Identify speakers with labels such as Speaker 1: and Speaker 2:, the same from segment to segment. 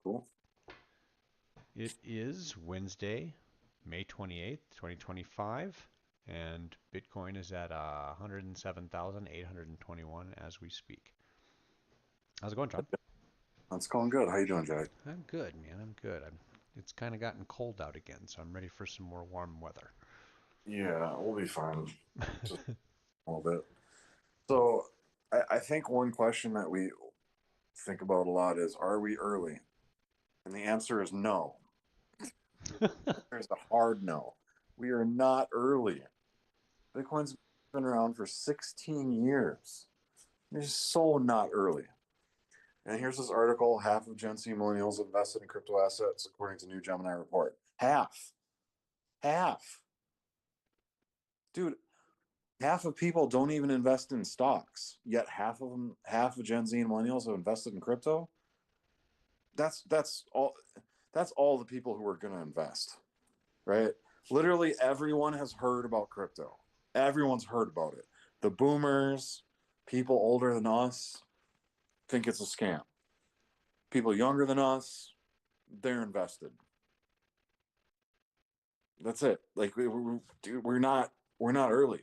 Speaker 1: Cool.
Speaker 2: It is Wednesday, May 28th, 2025, and Bitcoin is at 107,821 as we speak. How's it going, John?
Speaker 1: That's going good. How you doing, Jack?
Speaker 2: I'm good, man. I'm good. It's kind of gotten cold out again, so I'm ready for some more warm weather.
Speaker 1: Yeah, we'll be fine. Just a little bit. So, I think one question that we think about a lot is, are we early? And the answer is no. There's a hard no. We are not early. Bitcoin's been around for 16 years. It's so not early. And here's this article: half of Gen Z millennials invested in crypto assets, according to new Gemini report. Half, dude. Half of people don't even invest in stocks, yet half of Gen Z and millennials have invested in crypto. That's all. That's all the people who are going to invest, right? Literally everyone has heard about crypto. Everyone's heard about it. The boomers, people older than us, think it's a scam. People younger than us, they're invested. That's it. Like we're not early.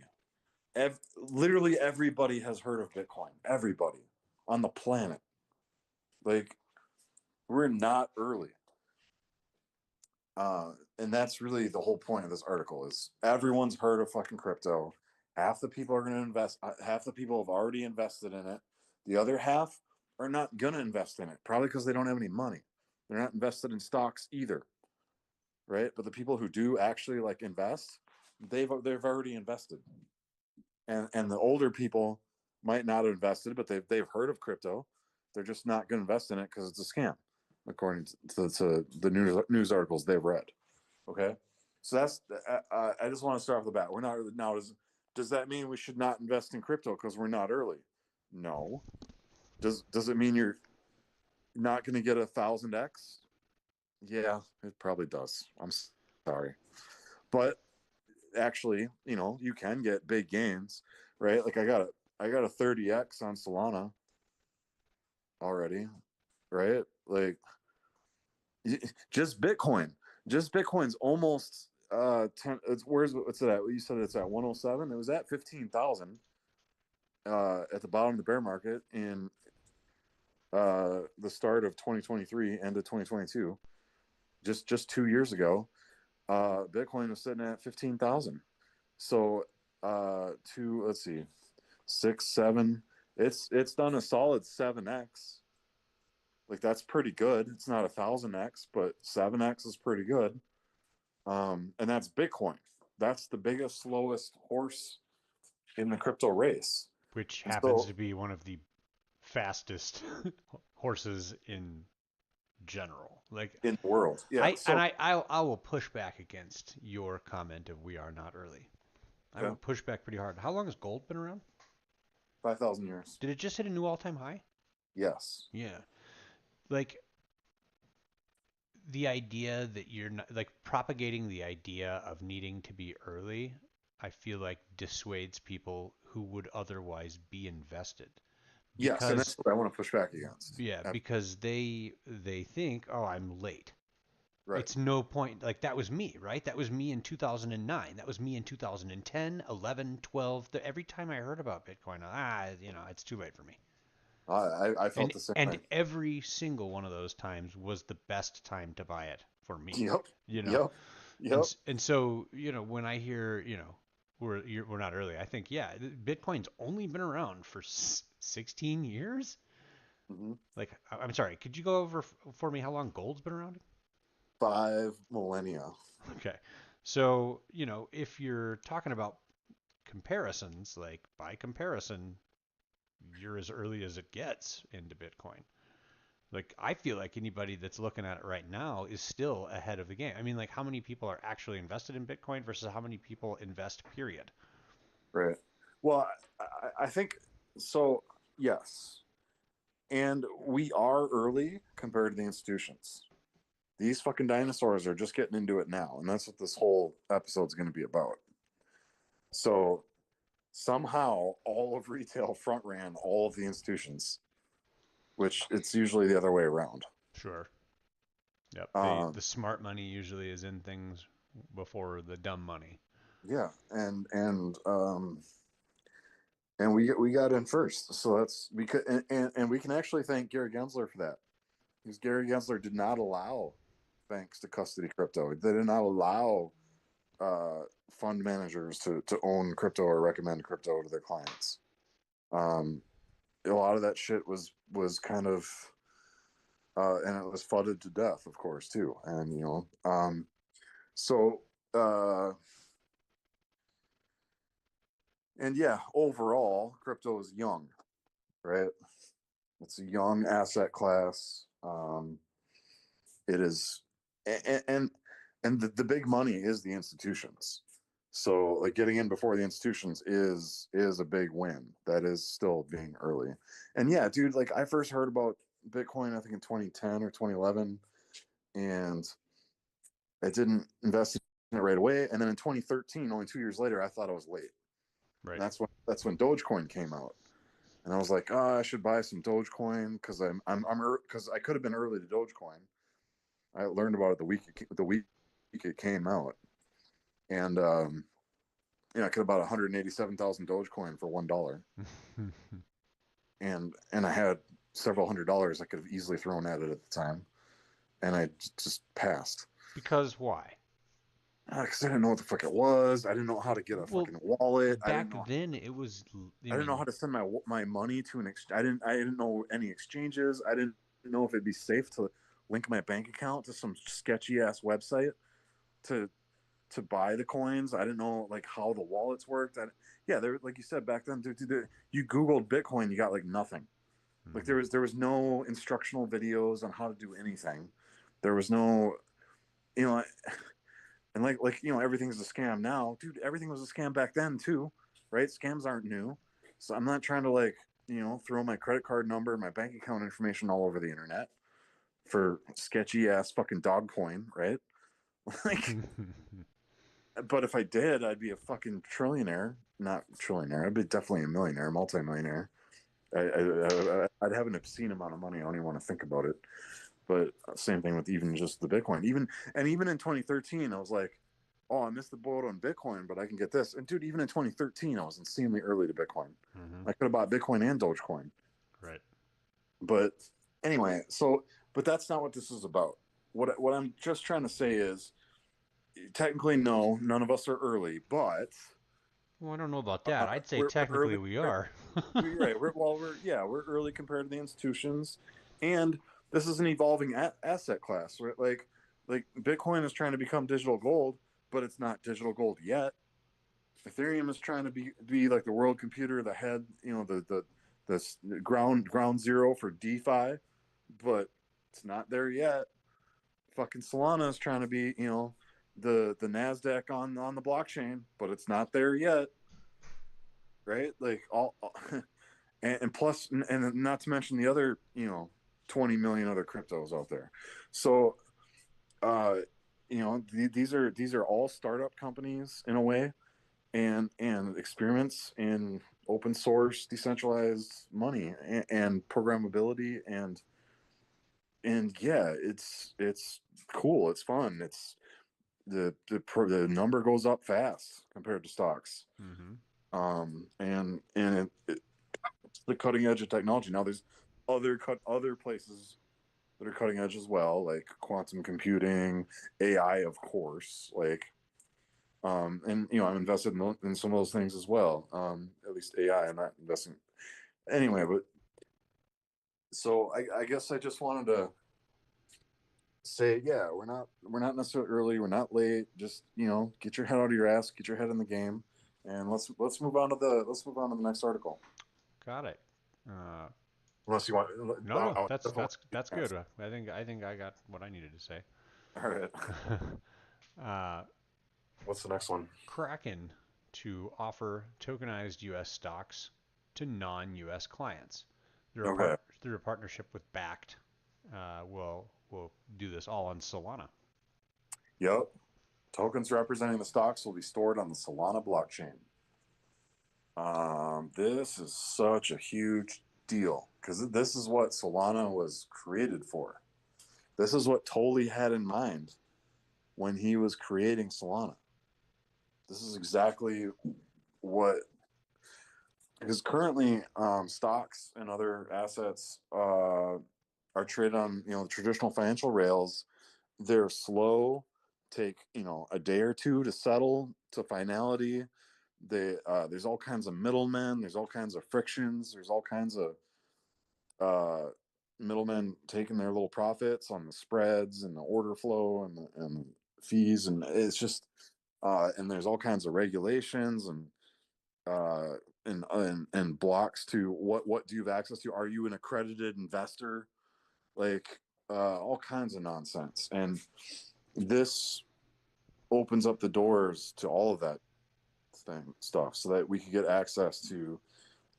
Speaker 1: Literally everybody has heard of Bitcoin. Everybody on the planet. Like we're not early. And that's really the whole point of this article is everyone's heard of fucking crypto. Half the people are going to invest. Half the people have already invested in it. The other half are not going to invest in it, probably because they don't have any money. They're not invested in stocks either, right? But the people who do actually like invest, they've already invested. And the older people might not have invested, but they've heard of crypto. They're just not going to invest in it because it's a scam, according to the news articles they've read. Okay, so that's I just want to start off the bat. We're not now. Does that mean we should not invest in crypto because we're not early? No. Does it mean you're not going to get 1,000x? Yeah, it probably does. I'm sorry, but actually, you can get big gains, right? Like I got a 30x on Solana already, right? Like just Bitcoin. Just Bitcoin's almost 10. What's it at? You said it's at 107. It was at 15,000 at the bottom of the bear market in the start of 2023, end of 2022. Just 2 years ago, Bitcoin was sitting at 15,000. So let's see, 6, 7. It's done a solid 7x. Like that's pretty good. It's not 1,000x, but 7x is pretty good. And that's Bitcoin. That's the biggest, slowest horse in the crypto race.
Speaker 2: Which
Speaker 1: And
Speaker 2: happens
Speaker 1: so
Speaker 2: to be one of the fastest horses in general. Like
Speaker 1: in the world, yeah.
Speaker 2: I and
Speaker 1: So
Speaker 2: I will push back against your comment of we are not early. I will
Speaker 1: okay,
Speaker 2: push back pretty hard. How long has gold been around?
Speaker 1: 5,000 years.
Speaker 2: Did it just hit a new all-time high?
Speaker 1: Yes.
Speaker 2: Yeah. Like the idea that you're not like propagating the idea of needing to be early, I feel like dissuades people who would otherwise be invested
Speaker 1: Yes, and
Speaker 2: because
Speaker 1: that's what I want to push back against.
Speaker 2: yeah, because they think, "Oh, I'm late."
Speaker 1: Right.
Speaker 2: It's no point like that was me, right? That was me in 2009. That was me in 2010, 11, 12. Every time I heard about Bitcoin, it's too late for me.
Speaker 1: I felt
Speaker 2: And
Speaker 1: the same
Speaker 2: and
Speaker 1: way.
Speaker 2: every single one of those times was the best time to buy it for me,
Speaker 1: Yep.
Speaker 2: you know.
Speaker 1: Yep. Yep.
Speaker 2: And so, when I hear, we're not early, I think, yeah, Bitcoin's only been around for 16 years.
Speaker 1: Hmm.
Speaker 2: Like, I'm sorry, could you go over for me how long gold's been around?
Speaker 1: 5 millennia.
Speaker 2: Okay. So, if you're talking about comparisons, like by comparison, you're as early as it gets into Bitcoin. Like, I feel like anybody that's looking at it right now is still ahead of the game. I mean, like, how many people are actually invested in Bitcoin versus how many people invest, period?
Speaker 1: Right. Well, I think so. Yes, and we are early compared to the institutions. These fucking dinosaurs are just getting into it now, and that's what this whole episode's going to be about. So somehow all of retail front ran all of the institutions, which it's usually the other way around.
Speaker 2: Sure. Yep. The
Speaker 1: Um,
Speaker 2: smart money usually is in things before the dumb money.
Speaker 1: yeah, and we got in first, so that's because and we can actually thank Gary Gensler for that, because Gary Gensler did not allow banks to custody crypto. They did not allow uh, fund managers to own crypto or recommend crypto to their clients. Um, a lot of that shit was kind of and it was flooded to death, of course, too. And so uh, and yeah, overall, crypto is young, right? It's a young asset class. It is, and the big money is the institutions. So like getting in before the institutions is a big win. That is still being early. And yeah, dude, like I first heard about Bitcoin I think in 2010 or 2011, and I didn't invest in it right away. And then in 2013, only 2 years later, I thought I was late. And
Speaker 2: Right.
Speaker 1: that's when Dogecoin came out. And I was like, oh, I should buy some Dogecoin because because I could have been early to Dogecoin. I learned about it the week it came out, and I could have bought 187,000 Dogecoin for $1, and I had several $100s I could have easily thrown at it at the time, and I just passed
Speaker 2: Because why?
Speaker 1: because I didn't know what the fuck it was. I didn't know how to get a
Speaker 2: Well,
Speaker 1: fucking wallet.
Speaker 2: back then it was, I
Speaker 1: I didn't know
Speaker 2: mean,
Speaker 1: how to send my money to an I didn't know any exchanges. I didn't know if it'd be safe to link my bank account to some sketchy ass website to buy the coins. I didn't know like how the wallets worked. Yeah, there like you said back then, dude, you Googled Bitcoin, you got like nothing. Like
Speaker 2: mhm.
Speaker 1: there was no instructional videos on how to do anything. There was no, you know, and everything's a scam now, dude. Everything was a scam back then too, right? Scams aren't new, so I'm not trying to like throw my credit card number, my bank account information all over the internet for sketchy ass fucking dog coin, right? Like, but if I did, I'd be a fucking trillionaire. Not trillionaire. I'd be definitely a millionaire, multimillionaire. I'd have an obscene amount of money. I don't even want to think about it. But same thing with even just the Bitcoin. Even in 2013, I was like, oh, I missed the boat on Bitcoin, but I can get this. And dude, even in 2013, I was insanely early to Bitcoin.
Speaker 2: Mhm.
Speaker 1: I could have bought Bitcoin and Dogecoin.
Speaker 2: Right.
Speaker 1: But anyway, but that's not what this is about. What I'm just trying to say is, technically, no, none of us are early, but
Speaker 2: Well, I don't know about that. I'd say
Speaker 1: we're
Speaker 2: technically
Speaker 1: early.
Speaker 2: we are.
Speaker 1: You're right. We're early compared to the institutions, and this is an evolving asset class, right? Like Bitcoin is trying to become digital gold, but it's not digital gold yet. Ethereum is trying to be like the world computer, the head, the ground zero for DeFi, but it's not there yet. Fucking Solana is trying to be, the Nasdaq on the blockchain, but it's not there yet, right? Like and plus, and not to mention the other, 20 million other cryptos out there. So, uh, these are all startup companies in a way, and experiments in open source, decentralized money and programmability, and yeah, it's cool. It's fun. It's the number goes up fast compared to stocks.
Speaker 2: Mhm.
Speaker 1: And it's the cutting edge of technology. Now there's other places that are cutting edge as well, like quantum computing, AI, of course. And I'm invested in some of those things as well. At least AI, I'm not investing anyway. But so I guess I just wanted to say, yeah, we're not necessarily early, we're not late. Just get your head out of your ass, get your head in the game, and let's move on to the next article.
Speaker 2: Got it. Uh,
Speaker 1: Unless you want,
Speaker 2: no, no,
Speaker 1: I'll
Speaker 2: that's
Speaker 1: definitely
Speaker 2: that's that's good.
Speaker 1: ask.
Speaker 2: I think I got what I needed to say.
Speaker 1: All right.
Speaker 2: uh,
Speaker 1: What's the next one?
Speaker 2: Kraken to offer tokenized U.S. stocks to non-U.S. clients
Speaker 1: Okay.
Speaker 2: through a partnership with Backed. Will do this all on Solana.
Speaker 1: Yep. Tokens representing the stocks will be stored on the Solana blockchain. This is such a huge deal because this is what Solana was created for. This is what Tolley had in mind when he was creating Solana. This is exactly what, because currently stocks and other assets are traded on the traditional financial rails. They're slow, take a day or two to settle to finality. There's all kinds of middlemen. There's all kinds of frictions. There's all kinds of middlemen taking their little profits on the spreads and the order flow and fees, and it's just and there's all kinds of regulations uh, and blocks to what do you have access to? Are you an accredited investor? Like all kinds of nonsense, and this opens up the doors to all of that stuff, so that we could get access to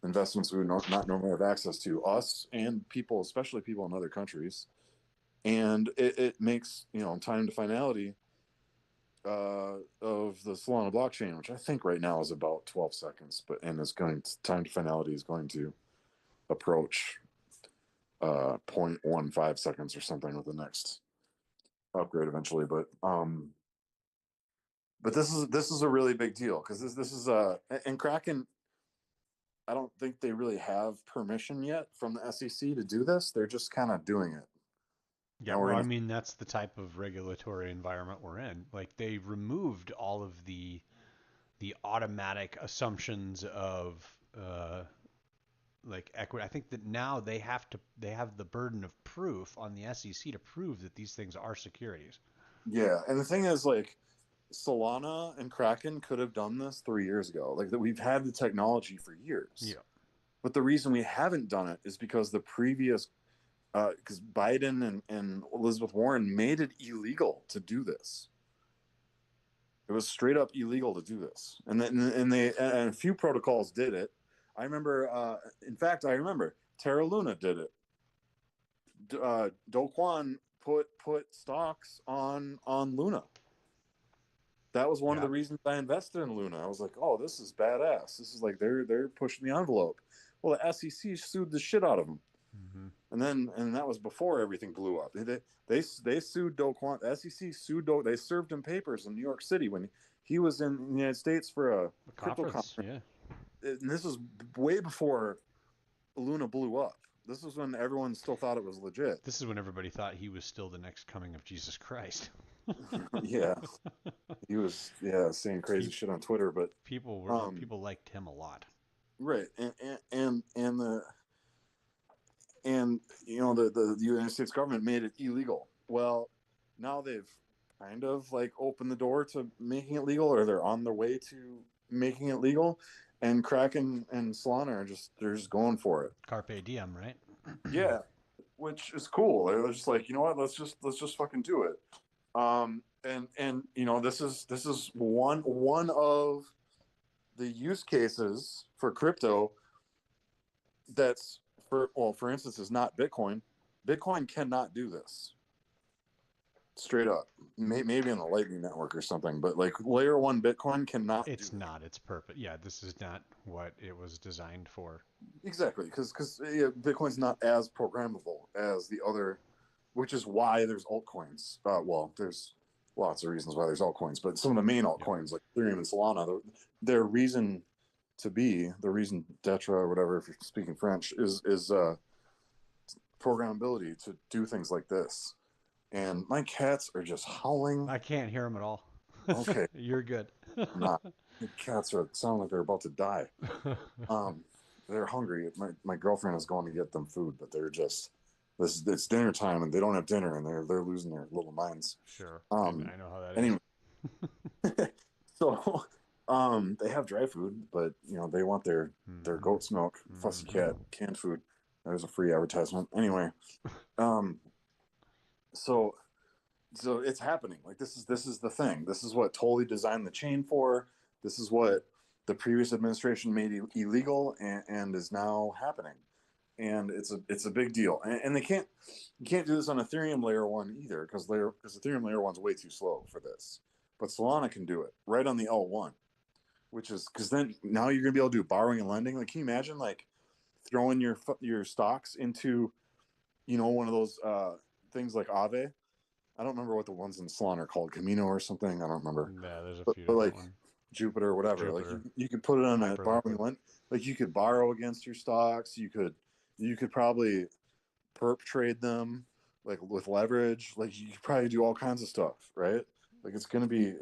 Speaker 1: investments we would not normally have access to, us and people, especially people in other countries. And it makes time to finality of the Solana blockchain, which I think right now is about 12 seconds, but time to finality is going to approach 0.15 seconds or something with the next upgrade eventually. But this is a really big deal, because this is and Kraken, I don't think they really have permission yet from the SEC to do this. They're just kind of doing it.
Speaker 2: Yeah,
Speaker 1: And we're
Speaker 2: well, I
Speaker 1: gonna
Speaker 2: mean, that's the type of regulatory environment we're in. Like they removed all of the automatic assumptions of like equity. I think that now they have the burden of proof on the SEC to prove that these things are securities.
Speaker 1: yeah. And the thing is, like, Solana and Kraken could have done this 3 years ago. Like, that we've had the technology for years.
Speaker 2: Yeah.
Speaker 1: But the reason we haven't done it is because the previous because Biden and Elizabeth Warren made it illegal to do this. It was straight up illegal to do this, and a few protocols did it. I remember, in fact, I remember Terra Luna did it. Do Kwon put stocks on Luna. That was one of
Speaker 2: Yeah.
Speaker 1: the reasons I invested in Luna. I was like, oh, this is badass. This is like they're pushing the envelope. Well, the SEC sued the shit out of them.
Speaker 2: Mm-hmm.
Speaker 1: And that was before everything blew up. They sued Do Kwon. The SEC sued Do. They served him papers in New York City when he was in the United States for a
Speaker 2: The
Speaker 1: crypto
Speaker 2: conference.
Speaker 1: conference.
Speaker 2: Yeah.
Speaker 1: And this was way before Luna blew up. This was when everyone still thought it was legit.
Speaker 2: This is when everybody thought he was still the next coming of Jesus Christ.
Speaker 1: Yeah, he was saying crazy shit on Twitter, but um
Speaker 2: People liked him a lot.
Speaker 1: right, and the United States government made it illegal. Well, now they've kind of like opened the door to making it legal, or they're on their way to making it legal. And Kraken and Solana they're just going for it.
Speaker 2: Carpe diem, right?
Speaker 1: Yeah, which is cool. They're just like, you know what? Let's just fucking do it. And this is one of the use cases for crypto that's for instance, is not Bitcoin. Bitcoin cannot do this straight up. Maybe in the Lightning Network or something, but like layer one Bitcoin cannot do
Speaker 2: It's
Speaker 1: this.
Speaker 2: not. It's purpose. Yeah, this is not what it was designed for.
Speaker 1: Exactly, because Bitcoin's not as programmable as the other, which is why there's altcoins. Well, there's lots of reasons why there's altcoins, but some of the main
Speaker 2: Yep.
Speaker 1: altcoins like Ethereum and Solana, their reason to be, the reason d'etre or whatever, if you're speaking French, is programmability to do things like this. And my cats are just howling.
Speaker 2: I can't hear him at all.
Speaker 1: Okay,
Speaker 2: You're good.
Speaker 1: I'm not. The cats sound like they're about to die. Um, they're hungry. My girlfriend is going to get them food, but they're just it's dinner time and they don't have dinner and they're losing their little minds.
Speaker 2: Sure.
Speaker 1: Um,
Speaker 2: I know how that is.
Speaker 1: anyway, so they have dry food, but they want their
Speaker 2: Mm-hmm.
Speaker 1: goat's milk, fussy
Speaker 2: Mm-hmm.
Speaker 1: cat, canned food. There's a free advertisement. Anyway, um, so it's happening. Like this is the thing. This is what Tolley designed the chain for. This is what the previous administration made illegal, and is now happening. And it's a big deal. And you can't do this on Ethereum layer one either, because Ethereum layer one's way too slow for this. But Solana can do it right on the L1, which is because then now you're gonna be able to do borrowing and lending. Like, can you imagine like throwing your stocks into one of those things like Aave. I don't remember what the ones in Salon are called, Camino or something. I don't remember.
Speaker 2: Yeah, there's a
Speaker 1: But,
Speaker 2: few
Speaker 1: but
Speaker 2: different
Speaker 1: like
Speaker 2: ones.
Speaker 1: Jupiter or whatever, like
Speaker 2: Jupiter,
Speaker 1: you could put it on a borrowing
Speaker 2: Hyperliquid.
Speaker 1: limit. Like you could borrow against your stocks. You could probably perp trade them like with leverage. Like you could probably do all kinds of stuff, right? Like it's gonna be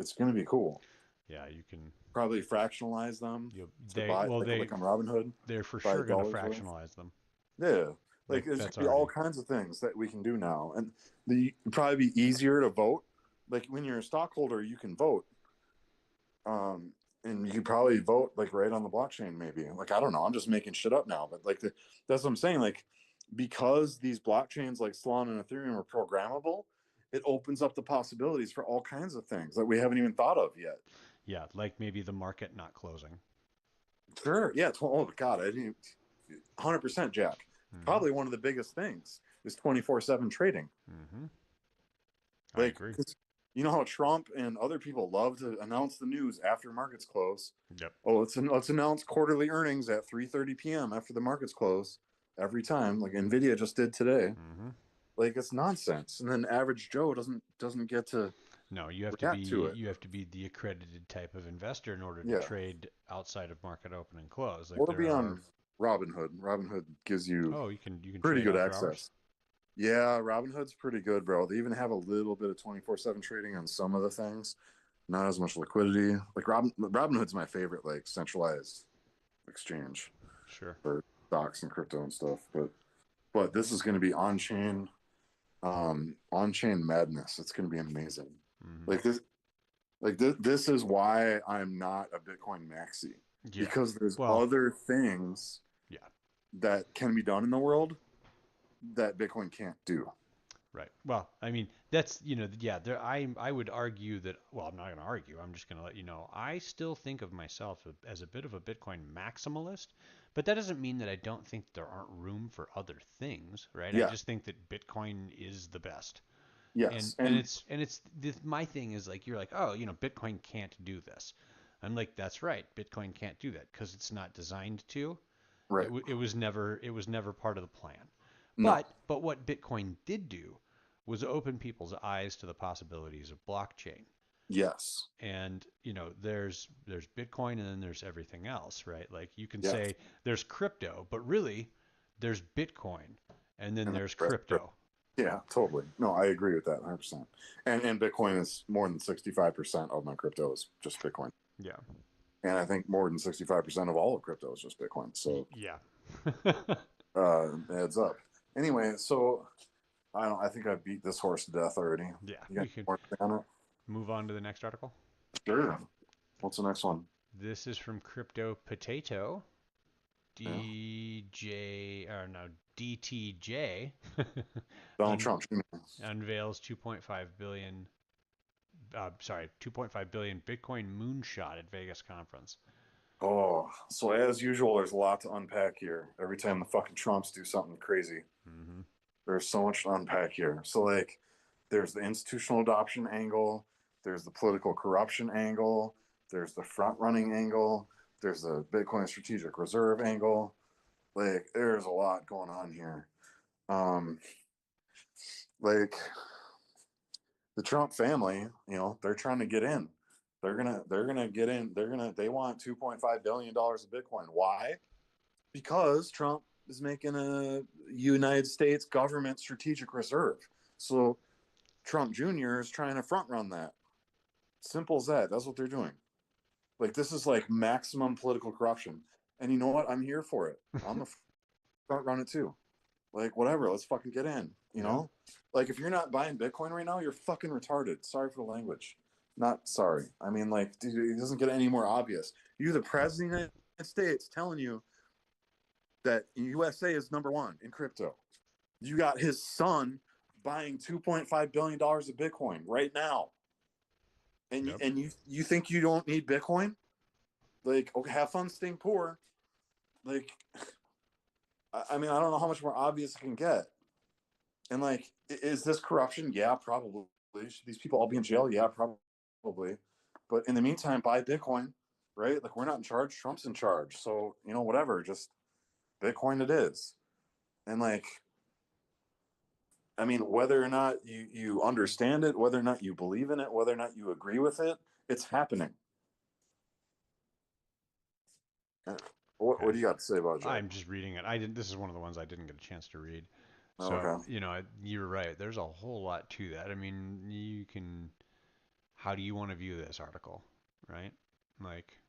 Speaker 1: cool.
Speaker 2: Yeah, you can.
Speaker 1: Probably fractionalize them
Speaker 2: You
Speaker 1: to buy like on Robinhood,
Speaker 2: they're for
Speaker 1: buy
Speaker 2: sure gonna
Speaker 1: dollars worth.
Speaker 2: fractionalize them.
Speaker 1: Yeah, like
Speaker 2: Like
Speaker 1: there's
Speaker 2: that's
Speaker 1: gonna be all
Speaker 2: already.
Speaker 1: kinds of things that we can do now, and the it'd probably be easier to vote. Like when you're a stockholder, you can vote, um, and you could probably vote like right on the blockchain. Maybe like I don't know. I'm just making shit up now, but like that's what I'm saying. Like because these blockchains like Solana and Ethereum are programmable, it opens up the possibilities for all kinds of things that we haven't even thought of yet.
Speaker 2: Yeah, like maybe the market not closing.
Speaker 1: Sure. Yeah. Oh God, I didn't. 100% Jack.
Speaker 2: Mm-hmm.
Speaker 1: Probably one of the biggest things is 24/7 trading.
Speaker 2: Mm-hmm. I
Speaker 1: Like,
Speaker 2: agree.
Speaker 1: you know how Trump and other people love to announce the news after markets close.
Speaker 2: Yep.
Speaker 1: Oh, let's announce quarterly earnings at 3:30 p.m. after the markets close every time, like Nvidia just did today.
Speaker 2: Mm-hmm.
Speaker 1: Like it's nonsense, and then average Joe doesn't get to
Speaker 2: No,
Speaker 1: react to it.
Speaker 2: you have to be the accredited type of investor in order to
Speaker 1: Yeah,
Speaker 2: trade outside of market open and close. Like
Speaker 1: or
Speaker 2: there
Speaker 1: be
Speaker 2: are.
Speaker 1: on Robinhood. Robinhood gives you
Speaker 2: Oh, you can
Speaker 1: pretty
Speaker 2: trade
Speaker 1: good
Speaker 2: after hours.
Speaker 1: access. Yeah, Robinhood's pretty good, bro. They even have a little bit of 24/7 trading on some of the things. Not as much liquidity. Like Robinhood's my favorite, like centralized exchange
Speaker 2: Sure.
Speaker 1: for stocks and crypto and stuff. But this is going to be on chain madness. It's going to be amazing.
Speaker 2: Mm-hmm.
Speaker 1: Like this is why I'm not a Bitcoin maxi
Speaker 2: Yeah.
Speaker 1: because there's
Speaker 2: Well,
Speaker 1: other things
Speaker 2: yeah.
Speaker 1: that can be done in the world that Bitcoin can't do.
Speaker 2: Right. Well, I mean, that's, yeah, I would argue that, well, I'm not going to argue. I'm just going to let you know. I still think of myself as a bit of a Bitcoin maximalist, but that doesn't mean that I don't think there aren't room for other things, right? I
Speaker 1: Yeah.
Speaker 2: just think that Bitcoin is the best.
Speaker 1: Yes.
Speaker 2: And
Speaker 1: And
Speaker 2: it's my thing is like you're like, "Oh, Bitcoin can't do this." I'm like, "That's right. Bitcoin can't do that because it's not designed to.
Speaker 1: right.
Speaker 2: It was never part of the plan."
Speaker 1: No.
Speaker 2: But what Bitcoin did do was open people's eyes to the possibilities of blockchain.
Speaker 1: Yes.
Speaker 2: And, there's Bitcoin and then there's everything else, right? Like you can
Speaker 1: Yes.
Speaker 2: say there's crypto, but really there's Bitcoin and then
Speaker 1: And
Speaker 2: there's crypto.
Speaker 1: yeah, totally. No, I agree with that 100%. And Bitcoin is more than 65% of my crypto is just Bitcoin.
Speaker 2: Yeah.
Speaker 1: And I think more than 65% of all of crypto is just Bitcoin. So
Speaker 2: Yeah.
Speaker 1: it adds up. Anyway, so I think I beat this horse to death already.
Speaker 2: Yeah,
Speaker 1: You got
Speaker 2: we could
Speaker 1: more to say on it?
Speaker 2: move on to the next article.
Speaker 1: Sure. What's the next one?
Speaker 2: This is from Crypto Potato.
Speaker 1: Yeah.
Speaker 2: DJ or no DTJ
Speaker 1: Donald
Speaker 2: un,
Speaker 1: Trump Jr.
Speaker 2: unveils 2.5 billion 2.5 billion Bitcoin moonshot at Vegas conference.
Speaker 1: Oh, so as usual, there's a lot to unpack here. Every time the fucking Trumps do something crazy,
Speaker 2: Mm-hmm.
Speaker 1: there's so much to unpack here. So like there's the institutional adoption angle, there's the political corruption angle, there's the front running angle, there's the Bitcoin strategic reserve angle. Like there's a lot going on here. Um like the Trump family, they're trying to get in. They're gonna get in. They want $2.5 billion of Bitcoin. Why? Because Trump is making a United States government strategic reserve. So Trump Jr. is trying to front run that. Simple as that. That's what they're doing. Like this is like maximum political corruption. And you know what? I'm here for it. I'm a front run it too. Like whatever, let's fucking get in. You
Speaker 2: Yeah.
Speaker 1: know, like if you're not buying Bitcoin right now, you're fucking retarded. Sorry for the language. Not sorry. I mean, like, dude, it doesn't get any more obvious. You, the president of the United States, telling you that USA is number one in crypto. You got his son buying $2.5 billion of Bitcoin right now, and
Speaker 2: Yep.
Speaker 1: you think you don't need Bitcoin? Like, okay, have fun staying poor. Like, I mean, I don't know how much more obvious it can get. And like, is this corruption? Yeah, probably. Should these people all be in jail? Yeah, probably. But in the meantime, buy Bitcoin, right? Like, we're not in charge. Trump's in charge. So, whatever, just Bitcoin it is. And like, I mean, whether or not you understand it, whether or not you believe in it, whether or not you agree with it, it's happening. Uh, what
Speaker 2: Okay.
Speaker 1: do you got to say about Joe?
Speaker 2: I'm just reading it. I didn't. This is one of the ones I didn't get a chance to read. So,
Speaker 1: Okay.
Speaker 2: you're right. There's a whole lot to that. I mean, you can. How do you want to view this article, right? Like,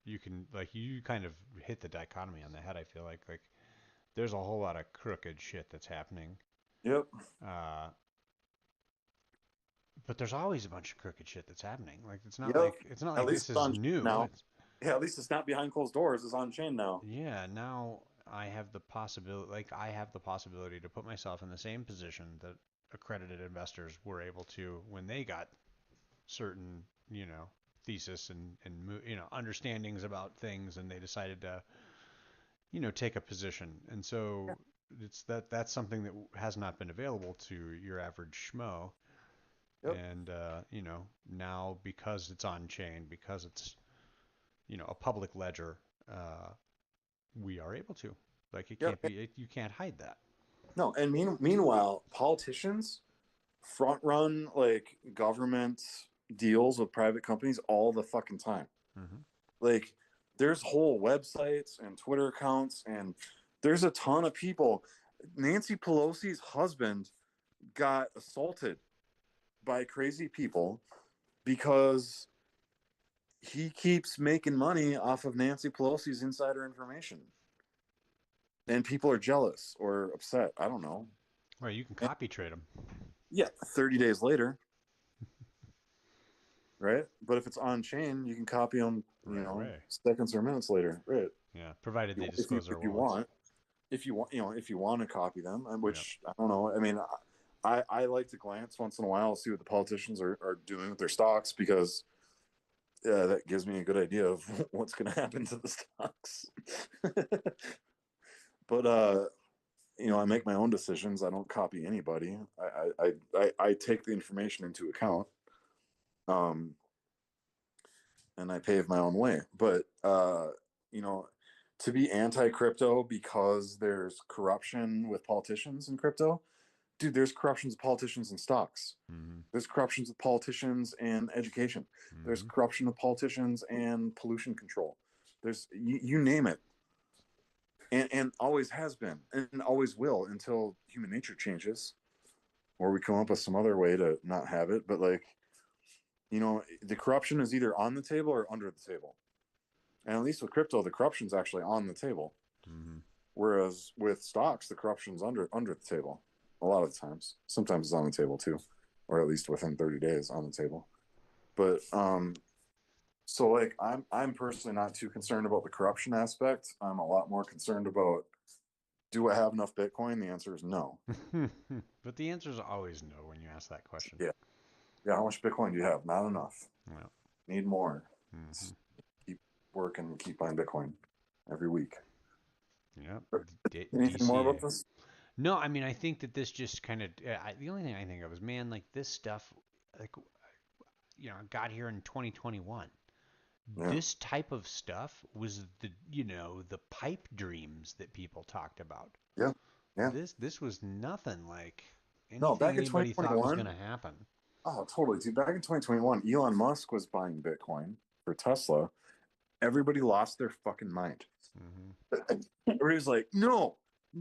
Speaker 2: you can, like, you kind of hit the dichotomy on the head. I feel like there's a whole lot of crooked shit that's happening.
Speaker 1: Yep.
Speaker 2: Uh, but there's always a bunch of crooked shit that's happening. Like,
Speaker 1: Yep.
Speaker 2: it's not
Speaker 1: At
Speaker 2: like
Speaker 1: least
Speaker 2: this
Speaker 1: it's
Speaker 2: is
Speaker 1: on chain
Speaker 2: new.
Speaker 1: now.
Speaker 2: It's
Speaker 1: Yeah, at least it's not behind closed doors. It's on chain now.
Speaker 2: Yeah, now I have the possibility to put myself in the same position that accredited investors were able to when they got certain, thesis and understandings about things, and they decided to, take a position. And
Speaker 1: Yeah.
Speaker 2: so that's something that has not been available to your average schmo.
Speaker 1: Yep.
Speaker 2: And now because it's on chain, because it's, a public ledger, uh, we are able to. Like it
Speaker 1: Yep.
Speaker 2: can't be, you can't hide that.
Speaker 1: No, and meanwhile, politicians front run like government deals with private companies all the fucking time.
Speaker 2: Mm-hmm.
Speaker 1: Like, there's whole websites and Twitter accounts, and there's a ton of people. Nancy Pelosi's husband got assaulted by crazy people because he keeps making money off of Nancy Pelosi's insider information. And people are jealous or upset. I don't know.
Speaker 2: Right, you can
Speaker 1: And
Speaker 2: copy trade them.
Speaker 1: yeah, 30 days later, right? But if it's on chain, you can copy them,
Speaker 2: Right away.
Speaker 1: seconds or minutes later, right?
Speaker 2: Yeah, provided they
Speaker 1: If you
Speaker 2: disclose
Speaker 1: if
Speaker 2: their
Speaker 1: you
Speaker 2: wallets.
Speaker 1: want, if you want to copy them,
Speaker 2: Yeah.
Speaker 1: which I don't know. I mean, I like to glance once in a while, see what the politicians are doing with their stocks, because that gives me a good idea of what's going to happen to the stocks. But I make my own decisions. I don't copy anybody. I take the information into account, um, and I pave my own way. But you know, to be anti-crypto because there's corruption with politicians in crypto, dude. There's corruptions of politicians in stocks.
Speaker 2: Mm-hmm.
Speaker 1: There's corruptions of politicians and education. There's
Speaker 2: Mm-hmm.
Speaker 1: corruption of politicians and pollution control. There's you name it, and always has been and always will until human nature changes or we come up with some other way to not have it. But like, the corruption is either on the table or under the table. And at least with crypto, the corruption's actually on the table.
Speaker 2: Mm-hmm.
Speaker 1: Whereas with stocks, the corruption's under the table a lot of the times. Sometimes it's on the table too, or at least within 30 days on the table. But so like I'm personally not too concerned about the corruption aspect. I'm a lot more concerned about, do I have enough Bitcoin? The answer is no.
Speaker 2: But the answer is always no when you ask that question.
Speaker 1: Yeah. Yeah, how much Bitcoin do you have? Not enough.
Speaker 2: Yeah.
Speaker 1: Need more.
Speaker 2: Mm-hmm.
Speaker 1: Keep working, keep buying Bitcoin every week.
Speaker 2: Yep.
Speaker 1: Anything more
Speaker 2: DCA.
Speaker 1: about this?
Speaker 2: No, I mean, I think that this just kind of, the only thing I think of is, man, like this stuff, like, got here in 2021.
Speaker 1: Yeah,
Speaker 2: This type of stuff was the pipe dreams that people talked about.
Speaker 1: yeah, yeah.
Speaker 2: This was nothing like
Speaker 1: No,
Speaker 2: anything
Speaker 1: back in
Speaker 2: anybody thought was going
Speaker 1: 2021.
Speaker 2: to happen.
Speaker 1: Oh, totally, dude. Back in 2021, Elon Musk was buying Bitcoin for Tesla. Everybody lost their fucking mind.
Speaker 2: Hmm.
Speaker 1: Everybody's like, no,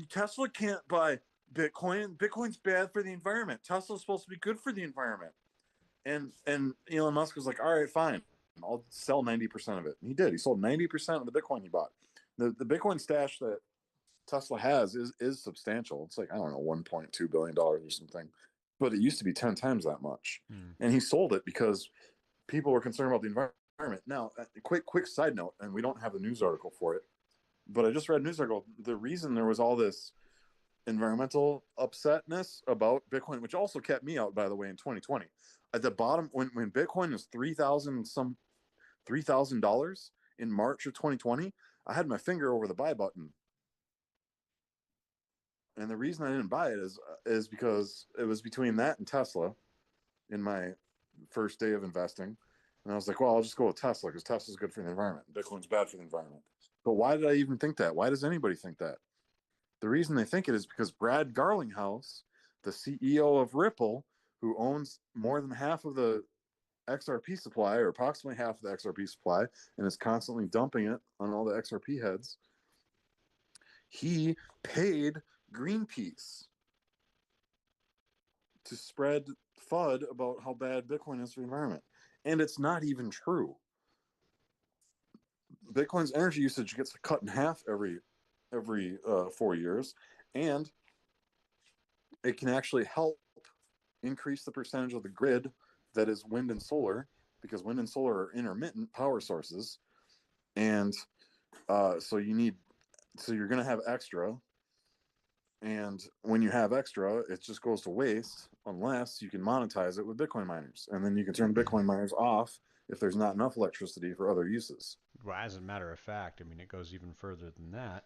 Speaker 1: Tesla can't buy Bitcoin. Bitcoin's bad for the environment. Tesla's supposed to be good for the environment. And Elon Musk was like, all right, fine. I'll sell 90% of it. And he did. He sold 90% of the Bitcoin he bought. The Bitcoin stash that Tesla has is substantial. It's like, I don't know, $1.2 billion or something. But it used to be 10 times that much.
Speaker 2: Hmm.
Speaker 1: And he sold it because people were concerned about the environment. Now, a quick side note, and we don't have a news article for it, but I just read a news article. The reason there was all this environmental upsetness about Bitcoin, which also kept me out, by the way, in 2020. At the bottom, when Bitcoin was 3,000 in March of 2020, I had my finger over the buy button. And the reason I didn't buy it is because it was between that and Tesla in my first day of investing. And I was like, well, I'll just go with Tesla because Tesla's good for the environment. Bitcoin's bad for the environment. But why did I even think that? Why does anybody think that? The reason they think it is because Brad Garlinghouse the CEO of Ripple, who owns more than half of the XRP supply, or approximately half of the XRP supply, and is constantly dumping it on all the XRP heads, he paid Greenpeace to spread FUD about how bad Bitcoin is for the environment. And it's not even true. Bitcoin's energy usage gets cut in half every 4 years, and it can actually help increase the percentage of the grid that is wind and solar, because wind and solar are intermittent power sources, and so you're going to have extra, and when you have extra, it just goes to waste unless you can monetize it with Bitcoin miners, and then you can turn Bitcoin miners off if there's not enough electricity for other uses.
Speaker 2: Well, as a matter of fact, I mean, it goes even further than that.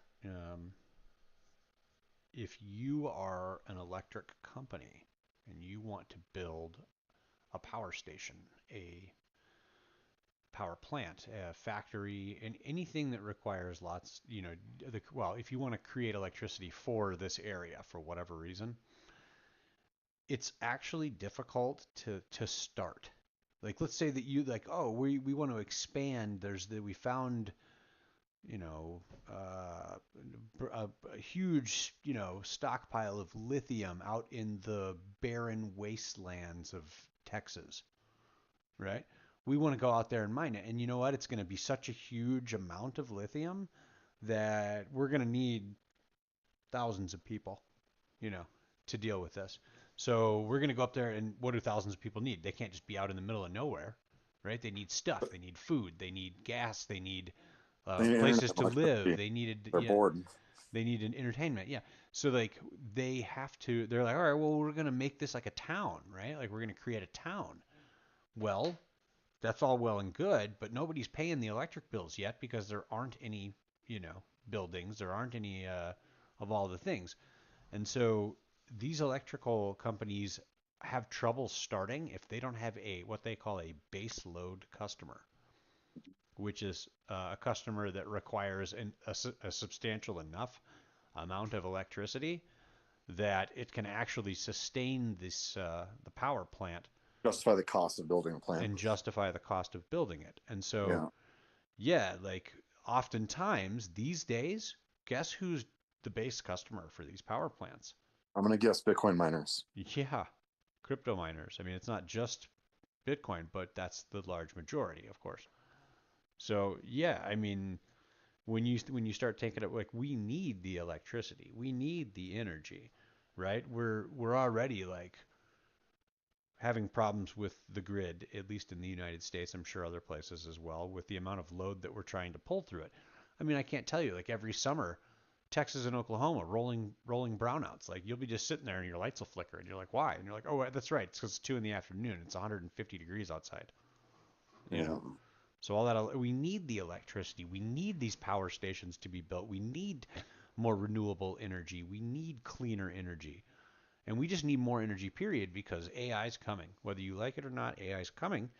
Speaker 2: If you are an electric company and you want to build a power station, a power plant, a factory, and anything that requires lots, well, if you want to create electricity for this area for whatever reason, it's actually difficult to start. Like, let's say that you like, oh, we want to expand. We found, you know, a huge, stockpile of lithium out in the barren wastelands of Texas, right? We want to go out there and mine it. And you know what? It's going to be such a huge amount of lithium that we're going to need thousands of people, you know, to deal with this. So we're going to go up there, and what do thousands of people need? They can't just be out in the middle of nowhere, right? They need stuff. They need food. They need gas. They need
Speaker 1: They need internet
Speaker 2: places
Speaker 1: and
Speaker 2: to live.
Speaker 1: electricity.
Speaker 2: They needed,
Speaker 1: They're bored.
Speaker 2: they need an entertainment. Yeah. So like they have to. They're like, all right, well, we're going to make this like a town, right? Like we're going to create a town. Well, that's all well and good, but nobody's paying the electric bills yet because there aren't any, buildings. There aren't any of all the things. And so these electrical companies have trouble starting if they don't have a what they call a base load customer, which is a customer that requires a substantial enough amount of electricity that it can actually sustain the power plant
Speaker 1: Justify the cost of building a plant.
Speaker 2: and justify the cost of building it. And so,
Speaker 1: Yeah.
Speaker 2: yeah, like oftentimes these days, guess who's the base customer for these power plants?
Speaker 1: I'm going to guess Bitcoin miners.
Speaker 2: Yeah, crypto miners. I mean, it's not just Bitcoin, but that's the large majority, of course. So, yeah, I mean, when you start taking it, like we need the electricity, we need the energy, right? We're already like having problems with the grid, at least in the United States. I'm sure other places as well, with the amount of load that we're trying to pull through it. I mean, I can't tell you, like every summer, Texas and Oklahoma rolling brownouts. Like you'll be just sitting there and your lights will flicker, and you're like, why? And you're like, oh, that's right, it's because it's 2 in the afternoon. It's 150 degrees outside. You know.
Speaker 1: Yeah.
Speaker 2: So all that we need the electricity. We need these power stations to be built. We need more renewable energy. We need cleaner energy. And we just need more energy, period, because AI is coming. Whether you like it or not, AI is coming,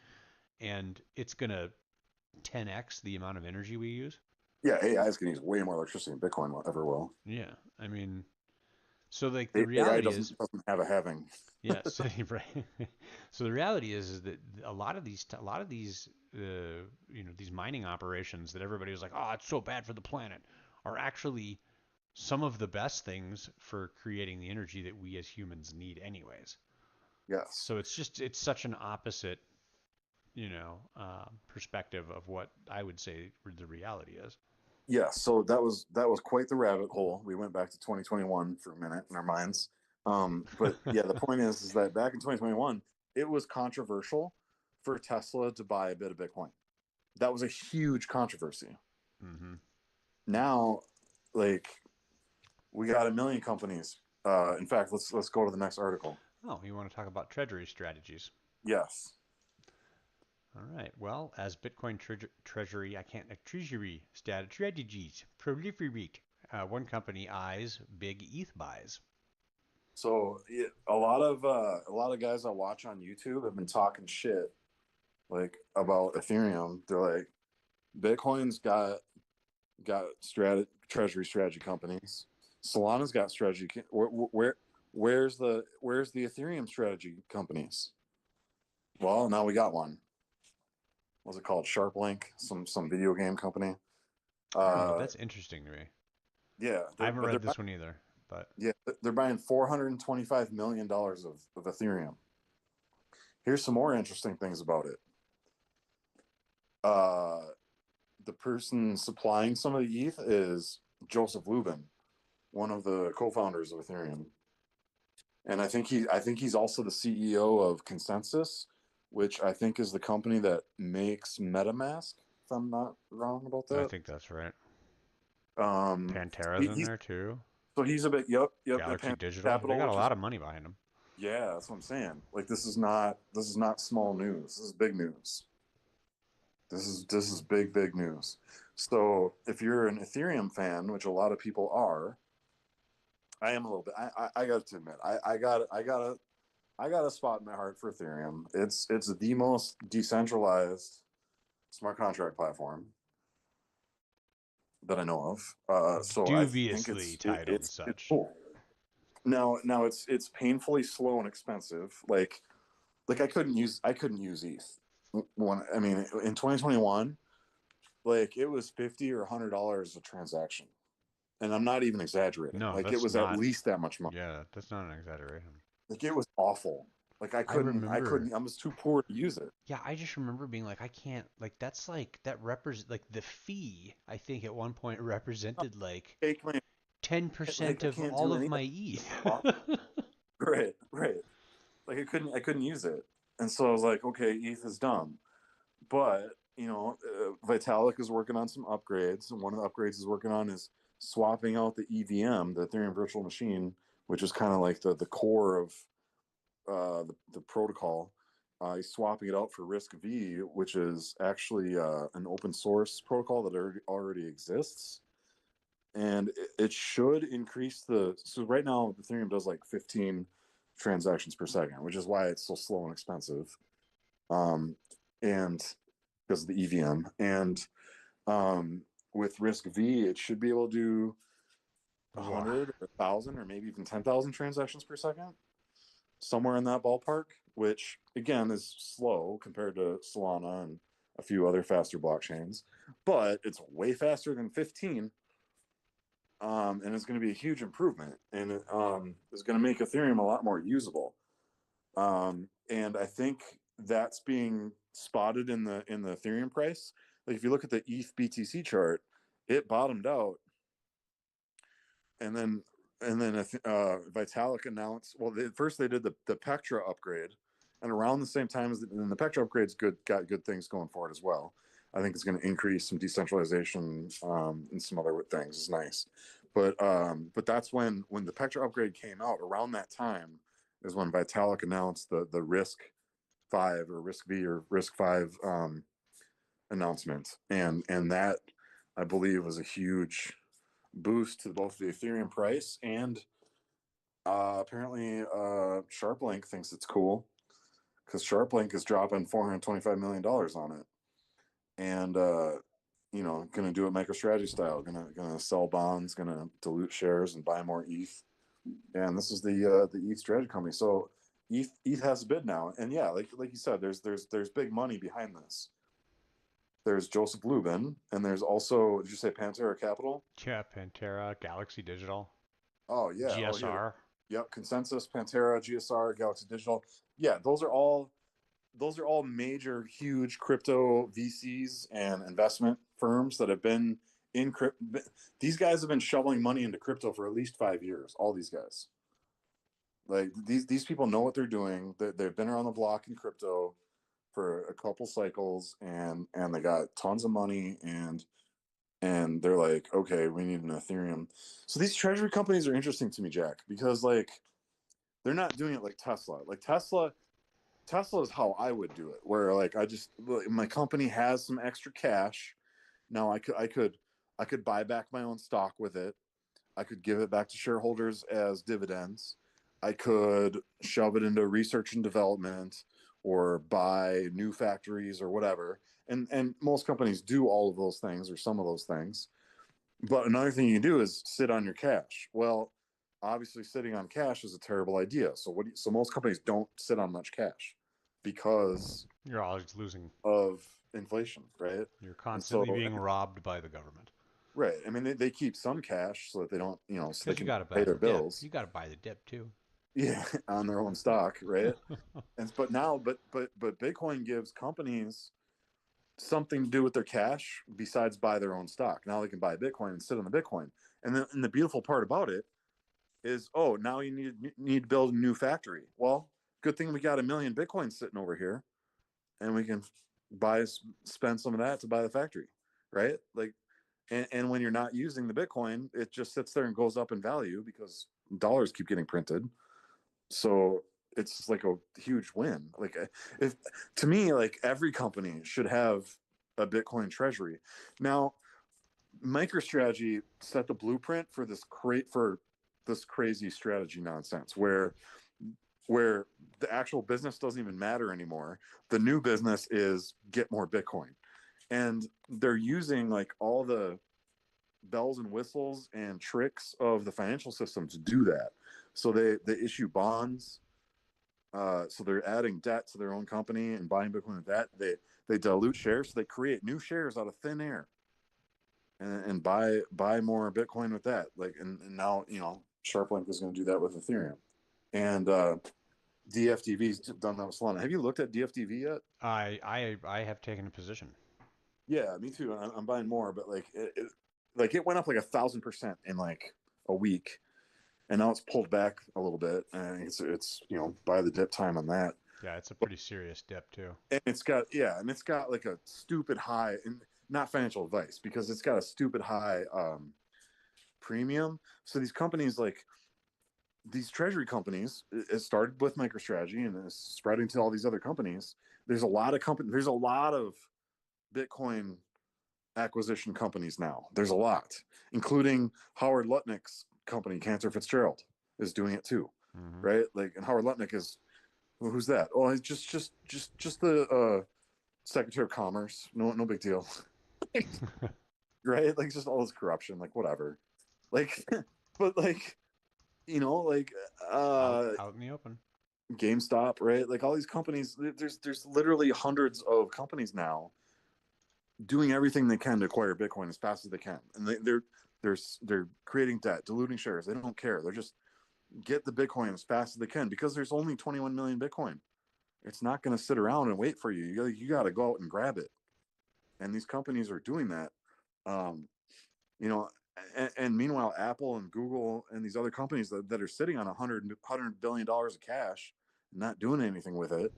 Speaker 2: and it's going to 10x the amount of energy we use.
Speaker 1: Yeah, AI is going to use way more electricity than Bitcoin ever will.
Speaker 2: Yeah, I mean, so like the
Speaker 1: AI
Speaker 2: reality is,
Speaker 1: doesn't have a having.
Speaker 2: yes, right. So the reality is that a lot of these, these mining operations that everybody was like, oh, it's so bad for the planet, are actually some of the best things for creating the energy that we as humans need, anyways.
Speaker 1: Yes.
Speaker 2: So it's such an opposite, perspective of what I would say the reality is.
Speaker 1: Yeah, so that was quite the rabbit hole. We went back to 2021 for a minute in our minds. But yeah, the point is that back in 2021, it was controversial for Tesla to buy a bit of Bitcoin. That was a huge controversy.
Speaker 2: Hmm.
Speaker 1: Now, like we got a million companies. In fact, let's go to the next article.
Speaker 2: Oh, you want to talk about treasury strategies?
Speaker 1: Yes.
Speaker 2: All right. Well, as Bitcoin treasury, I can't treasury strategies proliferate, one company eyes big ETH buys.
Speaker 1: So a lot of guys I watch on YouTube have been talking shit like about Ethereum. They're like, Bitcoin's got treasury strategy companies. Solana's got strategy. Where Where's the Ethereum strategy companies? Well, now we got one. What's it called? SharpLink, some video game company.
Speaker 2: Oh,
Speaker 1: Uh,
Speaker 2: that's interesting to me.
Speaker 1: yeah,
Speaker 2: I haven't
Speaker 1: they're
Speaker 2: read this one either, but
Speaker 1: yeah, they're buying $425 million of Ethereum. Here's some more interesting things about it. Uh, the person supplying some of the ETH is Joseph Lubin, one of the co-founders of Ethereum, and I think he's also the CEO of Consensus, which I think is the company that makes MetaMask. If I'm not wrong about
Speaker 2: I
Speaker 1: that.
Speaker 2: think that's right.
Speaker 1: Um,
Speaker 2: Pantera's
Speaker 1: he,
Speaker 2: in
Speaker 1: he's
Speaker 2: there too.
Speaker 1: so he's a bit yep at
Speaker 2: Galaxy
Speaker 1: Pan
Speaker 2: Digital. They
Speaker 1: Capital,
Speaker 2: got a
Speaker 1: which is
Speaker 2: lot of money behind them.
Speaker 1: yeah, that's what I'm saying. Like this is not small news. This is big news. This is big news. So if you're an Ethereum fan, which a lot of people are, I am a little bit. I got to admit, I got a spot in my heart for Ethereum. It's the most decentralized smart contract platform that I know of. So I think
Speaker 2: Dubiously
Speaker 1: it's it,
Speaker 2: titled
Speaker 1: it's it's
Speaker 2: such.
Speaker 1: cool. Now it's painfully slow and expensive. Like I couldn't use ETH. I mean in 2021, like it was 50 or $100 a transaction, and I'm not even exaggerating.
Speaker 2: No,
Speaker 1: Like it
Speaker 2: that's
Speaker 1: was at
Speaker 2: not.
Speaker 1: least that much money.
Speaker 2: Yeah, that's not an exaggeration.
Speaker 1: Like it was awful. Like I
Speaker 2: I
Speaker 1: couldn't I
Speaker 2: remember.
Speaker 1: couldn't I was too poor to use it.
Speaker 2: Yeah, I just remember being like, I can't. Like, that's like that represent like the fee. I think at one point represented like
Speaker 1: Take my
Speaker 2: 10%
Speaker 1: like I
Speaker 2: of
Speaker 1: can't
Speaker 2: all
Speaker 1: do
Speaker 2: of
Speaker 1: anything.
Speaker 2: my ETH.
Speaker 1: Right. Like I couldn't use it, and so I was like, okay, ETH is dumb. But Vitalik is working on some upgrades, and one of the upgrades he's working on is swapping out the EVM, the Ethereum Virtual Machine, which is kind of like the core of the protocol. He's swapping it out for Risk V, which is actually an open source protocol that already exists, and it should increase the. So right now, Ethereum does like 15 transactions per second, which is why it's so slow and expensive. Um, and because of the EVM, and with Risk V, it should be able to do a
Speaker 2: Whoa.
Speaker 1: hundred or 1,000 or maybe even 10,000 transactions per second, somewhere in that ballpark. Which again is slow compared to Solana and a few other faster blockchains, but it's way faster than 15. And it's going to be a huge improvement, and it's going to make Ethereum a lot more usable. And I think that's being spotted in the Ethereum price. Like if you look at the ETH BTC chart, it bottomed out, and then Vitalik announced. Well, first they did the Pectra upgrade, and around the same time as the Pectra upgrade's got good things going for it as well. I think it's going to increase some decentralization and some other things. It's nice, but that's when the Pectra upgrade came out. Around that time is when Vitalik announced the Risk Five or Risk V or Risk Five announcement, and that I believe was a huge boost to both the Ethereum price and apparently SharpLink thinks it's cool because SharpLink is dropping $425 million on it, and going to do it MicroStrategy style, gonna sell bonds, gonna dilute shares and buy more ETH. And this is the ETH strategy company. So ETH has a bid now, and yeah, like you said, there's big money behind this. There's Joseph Lubin, and there's also, did you say Pantera Capital?
Speaker 2: Yeah, Pantera, Galaxy Digital,
Speaker 1: Oh yeah. Oh here.
Speaker 2: GSR.
Speaker 1: Yep. Consensus, Pantera, GSR, Galaxy Digital. Yeah, those are all major, huge crypto VCs and investment firms that have been in crypto. These guys have been shoveling money into crypto for at least 5 years. All these guys, like these people know what they're doing. They've been around the block in crypto for a couple cycles, and they got tons of money, and they're like, okay, we need an Ethereum. So these treasury companies are interesting to me, Jack, because like they're not doing it like Tesla. Like Tesla is how I would do it, where like my company has some extra cash. Now I could buy back my own stock with it. I could give it back to shareholders as dividends. I could shove it into research and development or buy new factories or whatever. And most companies do all of those things or some of those things. But another thing you can do is sit on your cash. Well, obviously sitting on cash is a terrible idea. So so most companies don't sit on much cash because
Speaker 2: You're always losing.
Speaker 1: of inflation, right?
Speaker 2: You're
Speaker 1: And
Speaker 2: constantly
Speaker 1: so,
Speaker 2: being robbed by the government.
Speaker 1: right. I mean, they keep some cash so that they don't, so they
Speaker 2: Because you
Speaker 1: can
Speaker 2: got to
Speaker 1: pay
Speaker 2: buy the
Speaker 1: their
Speaker 2: dip.
Speaker 1: bills.
Speaker 2: You got to buy the dip too.
Speaker 1: Yeah, on their own stock, right? And but now, but Bitcoin gives companies something to do with their cash besides buy their own stock. Now they can buy Bitcoin and sit on the Bitcoin. And the beautiful part about it is, oh, now you need to build a new factory. Well, good thing we got 1 million Bitcoin sitting over here, and we can spend some of that to buy the factory, right? Like, and when you're not using the Bitcoin, it just sits there and goes up in value because dollars keep getting printed. So it's like a huge win. Like, if to me, like every company should have a Bitcoin treasury. Now, MicroStrategy set the blueprint for this crazy strategy nonsense where the actual business doesn't even matter anymore. The new business is get more Bitcoin. And they're using like all the bells and whistles and tricks of the financial system to do that. So they issue bonds. So they're adding debt to their own company and buying Bitcoin with that. They dilute shares, so they create new shares out of thin air and buy more Bitcoin with that. Like, and now SharpLink is going to do that with Ethereum, and DFDV's done that with Solana. Have you looked at DFDV yet?
Speaker 2: I have taken a position.
Speaker 1: Yeah, me too. I'm buying more, but like it went up like 1,000% in like a week, and now it's pulled back a little bit. And it's buy the dip time on that.
Speaker 2: Yeah, it's a
Speaker 1: But
Speaker 2: pretty serious dip too.
Speaker 1: and it's got like a stupid high, and not financial advice because it's got a stupid high premium. So these companies like these treasury companies, it started with MicroStrategy and is spreading to all these other companies. There's a lot of companies. There's a lot of Bitcoin acquisition companies now. There's a lot, including Howard Lutnick's company, Cantor Fitzgerald, is doing it too,
Speaker 2: Mm-hmm.
Speaker 1: right? Like, and Howard Lutnick is, well, who's that? Oh, it's just the Secretary of Commerce. No big deal, right? Like just all this corruption, like whatever. Like, but like like
Speaker 2: out
Speaker 1: uh
Speaker 2: out in the open.
Speaker 1: GameStop, right? Like all these companies, there's literally hundreds of companies now doing everything they can to acquire Bitcoin as fast as they can, and they're creating debt, diluting shares. They don't care. They're just get the Bitcoin as fast as they can because there's only 21 million Bitcoin. It's not going to sit around and wait for you. You got to go out and grab it, and these companies are doing that. Um, you know, and meanwhile, Apple and Google and these other companies that are sitting on $100 billion of cash, not doing anything with it,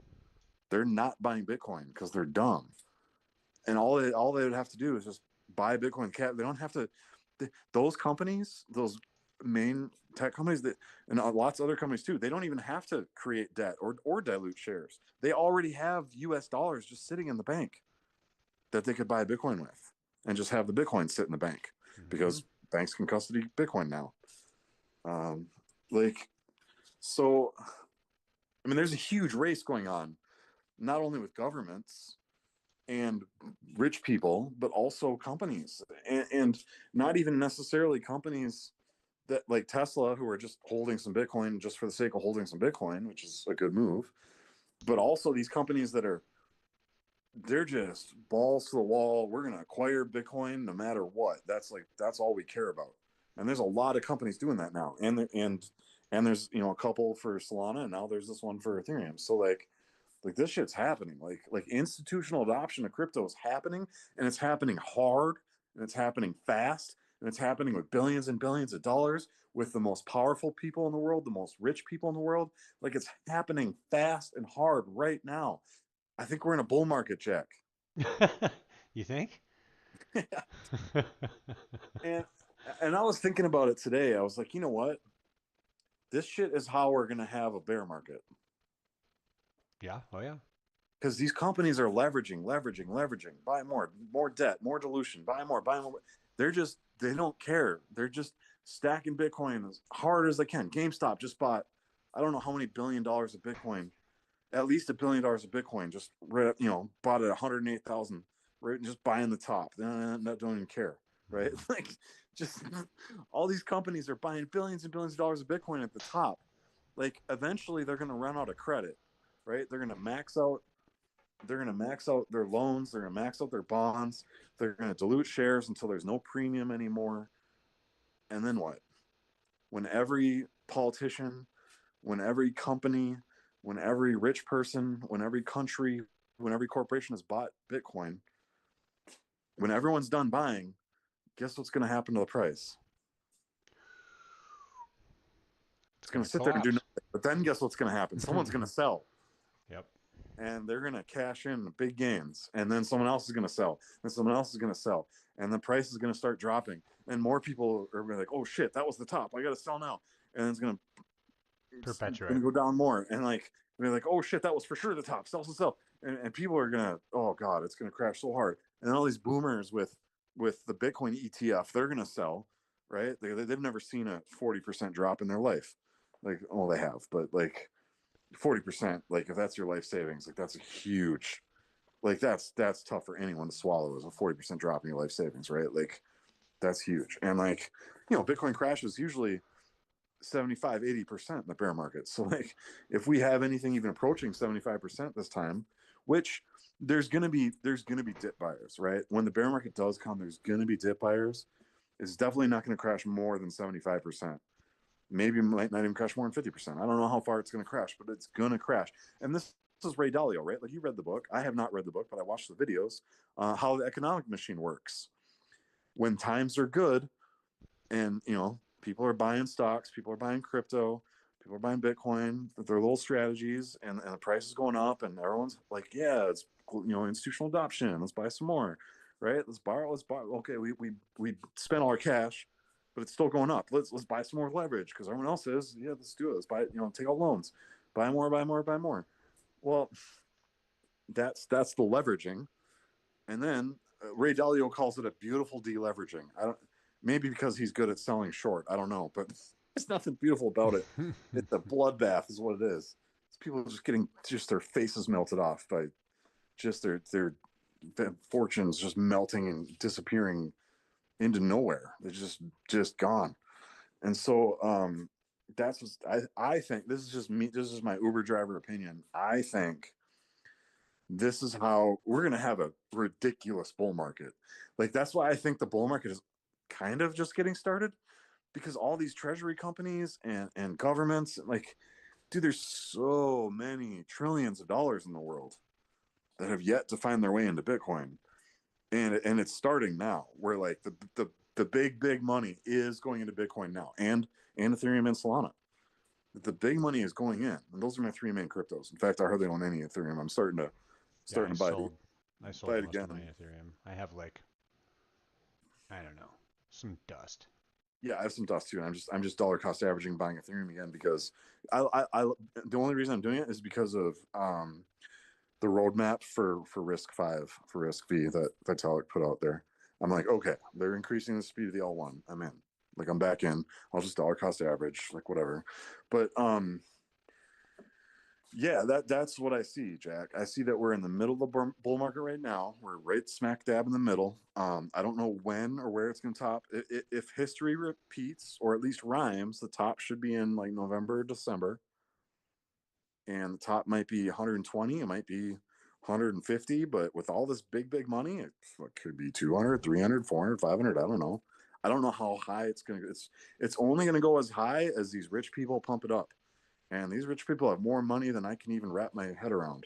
Speaker 1: they're not buying Bitcoin because they're dumb. And all they would have to do is just buy Bitcoin. They don't have to. Those companies, those main tech companies and lots of other companies too, they don't even have to create debt or dilute shares. They already have U.S. dollars just sitting in the bank that they could buy Bitcoin with, and just have the Bitcoin sit in the bank
Speaker 2: Mm-hmm.
Speaker 1: because banks can custody Bitcoin now. Um, like so, I mean, there's a huge race going on, not only with governments and rich people, but also companies, and not even necessarily companies that like Tesla, who are just holding some Bitcoin just for the sake of holding some Bitcoin, which is a good move, but also these companies that are they're just balls to the wall. We're going to acquire Bitcoin no matter what. That's all we care about. And there's a lot of companies doing that now. And there's a couple for Solana, and now there's this one for Ethereum. So like this shit's happening. Like institutional adoption of crypto is happening, and it's happening hard, and it's happening fast, and it's happening with billions and billions of dollars with the most powerful people in the world, the most rich people in the world. Like it's happening fast and hard right now. I think we're in a bull market, Jack.
Speaker 2: You think?
Speaker 1: and and I was thinking about it today. I was like, you know what? This shit is how we're gonna have a bear market
Speaker 2: Yeah. Oh yeah.
Speaker 1: because these companies are leveraging, buy more debt, more dilution, buy more. They don't care. They're just stacking Bitcoin as hard as they can. GameStop just bought, I don't know how many $1 billion of Bitcoin, at least $1 billion of Bitcoin. Just bought at 108,000, right? Just buying the top. They don't even care, right?
Speaker 2: Mm-hmm.
Speaker 1: Like Just all these companies are buying billions and billions of dollars of Bitcoin at the top. Like eventually they're going to run out of credit, right? They're going to max out. They're going to max out their loans. They're going to max out their bonds. They're going to dilute shares until there's no premium anymore. And then what? When every politician, when every company, when every rich person, when every country, when every corporation has bought Bitcoin, when everyone's done buying, guess what's going to happen to the price?
Speaker 2: It's
Speaker 1: It's going
Speaker 2: gonna
Speaker 1: to sit there and do
Speaker 2: collapse.
Speaker 1: nothing. But then guess what's going to happen? Someone's going to sell,
Speaker 2: Yep.
Speaker 1: and they're going to cash in big gains, and then someone else is going to sell, and someone else is going to sell, and the price is going to start dropping, and more people are going to be like, oh shit, that was the top, I got to sell now, and it's going to
Speaker 2: Perpetuate.
Speaker 1: go down more, and like they're like, oh shit, that was for sure the top, sell, sell, sell, and people are going to, oh god, it's going to crash so hard, and then all these boomers with the Bitcoin ETF, they're going to sell, right? They've never seen a 40% drop in their life, like, oh, they have, but like 40%, like if that's your life savings, like that's a huge, like that's tough for anyone to swallow, is a 40% drop in your life savings, right? Like that's huge. And like, Bitcoin crashes usually 75-80% in the bear market. So like if we have anything even approaching 75% this time, which there's gonna be dip buyers, right? When the bear market does come, there's gonna be dip buyers. It's definitely not going to crash more than 75%. Maybe might not even crash more than 50%. I don't know how far it's going to crash, but it's going to crash. And this is Ray Dalio, right? Like, you read the book. I have not read the book, but I watched the videos. How the economic machine works. When times are good, and people are buying stocks, people are buying crypto, people are buying Bitcoin, their little strategies, and the price is going up, and everyone's like, yeah, it's institutional adoption. Let's buy some more, right? Let's borrow. Let's buy. Okay, we spent all our cash, but it's still going up. Let's buy some more leverage because everyone else is. Yeah, let's do it. Let's buy. Take out loans, buy more, buy more, buy more. Well, that's the leveraging, and then Ray Dalio calls it a beautiful deleveraging. I don't, maybe because he's good at selling short. I don't know, but there's nothing beautiful about it. It's a bloodbath, is what it is. It's people just getting just their faces melted off by just their fortunes just melting and disappearing into nowhere. They're just gone. And so that's what I think. This is just me. This is my Uber driver opinion. I think this is how we're going to have a ridiculous bull market. Like, that's why I think the bull market is kind of just getting started, because all these treasury companies and governments, like, dude, there's so many trillions of dollars in the world that have yet to find their way into Bitcoin. And it's starting now, where like the big money is going into Bitcoin now, and Ethereum and Solana. The big money is going in, and those are my three main cryptos. In fact, I hardly own any Ethereum. I'm starting to
Speaker 2: Yeah,
Speaker 1: starting to
Speaker 2: I
Speaker 1: buy
Speaker 2: sold
Speaker 1: it
Speaker 2: most of my
Speaker 1: again.
Speaker 2: Ethereum. I have like, I don't know, some dust.
Speaker 1: Yeah, I have some dust too. And I'm just dollar cost averaging buying Ethereum again, because I the only reason I'm doing it is because of the roadmap for Risk 5, for Risk V, that Vitalik put out there. I'm like, okay, they're increasing the speed of the L1. I'm in. Like, I'm back in. I'll just dollar cost average, like whatever. But yeah, that's what I see, Jack. I see that we're in the middle of the bull market right now. We're right smack dab in the middle. I don't know when or where it's going to top. If history repeats, or at least rhymes, the top should be in like November, December, and the top might be 120. It might be 150, but with all this big money, it could be 200, 300, 400, 500. I don't know. I don't know how high it's going to. It's only going to go as high as these rich people pump it up. And these rich people have more money than I can even wrap my head around.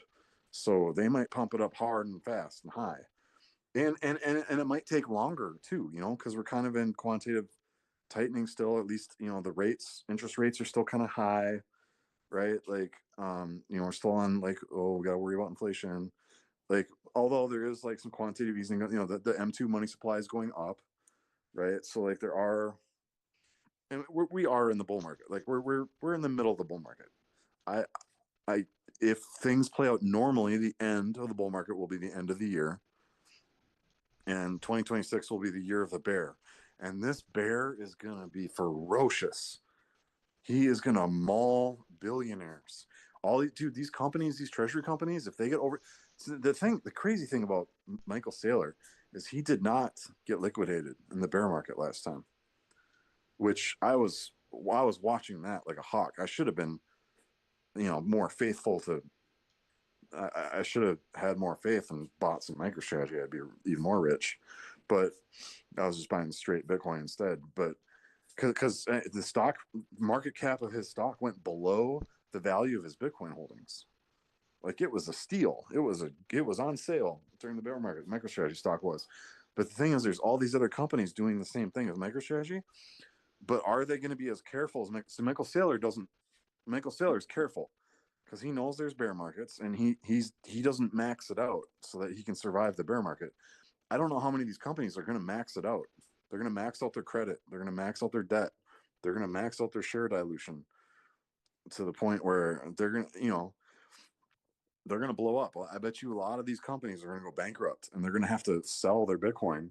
Speaker 1: So they might pump it up hard and fast and high. And it might take longer too, because we're kind of in quantitative tightening still. At least, the interest rates are still kind of high, right? Like, we're still on, like, oh, we got to worry about inflation. Like, although there is like some quantitative easing, the M2 money supply is going up, right? So like there are, and we are in the bull market. Like we're in the middle of the bull market. I I if things play out normally, the end of the bull market will be the end of the year, and 2026 will be the year of the bear. And this bear is going to be ferocious. He is going to maul billionaires. These companies, these treasury companies, if they get over, so the crazy thing about Michael Saylor is he did not get liquidated in the bear market last time. which I was watching that like a hawk. I should have been, more faithful to. I should have had more faith and bought some MicroStrategy. I'd be even more rich, but I was just buying straight Bitcoin instead. But because the stock market cap of his stock went below the value of his Bitcoin holdings. Like it was a steal. It was on sale during the bear market. MicroStrategy stock was. But the thing is, there's all these other companies doing the same thing as MicroStrategy. But are they going to be as careful as so Michael Saylor doesn't? Michael Saylor's careful because he knows there's bear markets and he doesn't max it out so that he can survive the bear market. I don't know how many of these companies are going to max it out. They're going to max out their credit. They're going to max out their debt. They're going to max out their share dilution to the point where they're going to, they're going to blow up. I bet you a lot of these companies are going to go bankrupt and they're going to have to sell their Bitcoin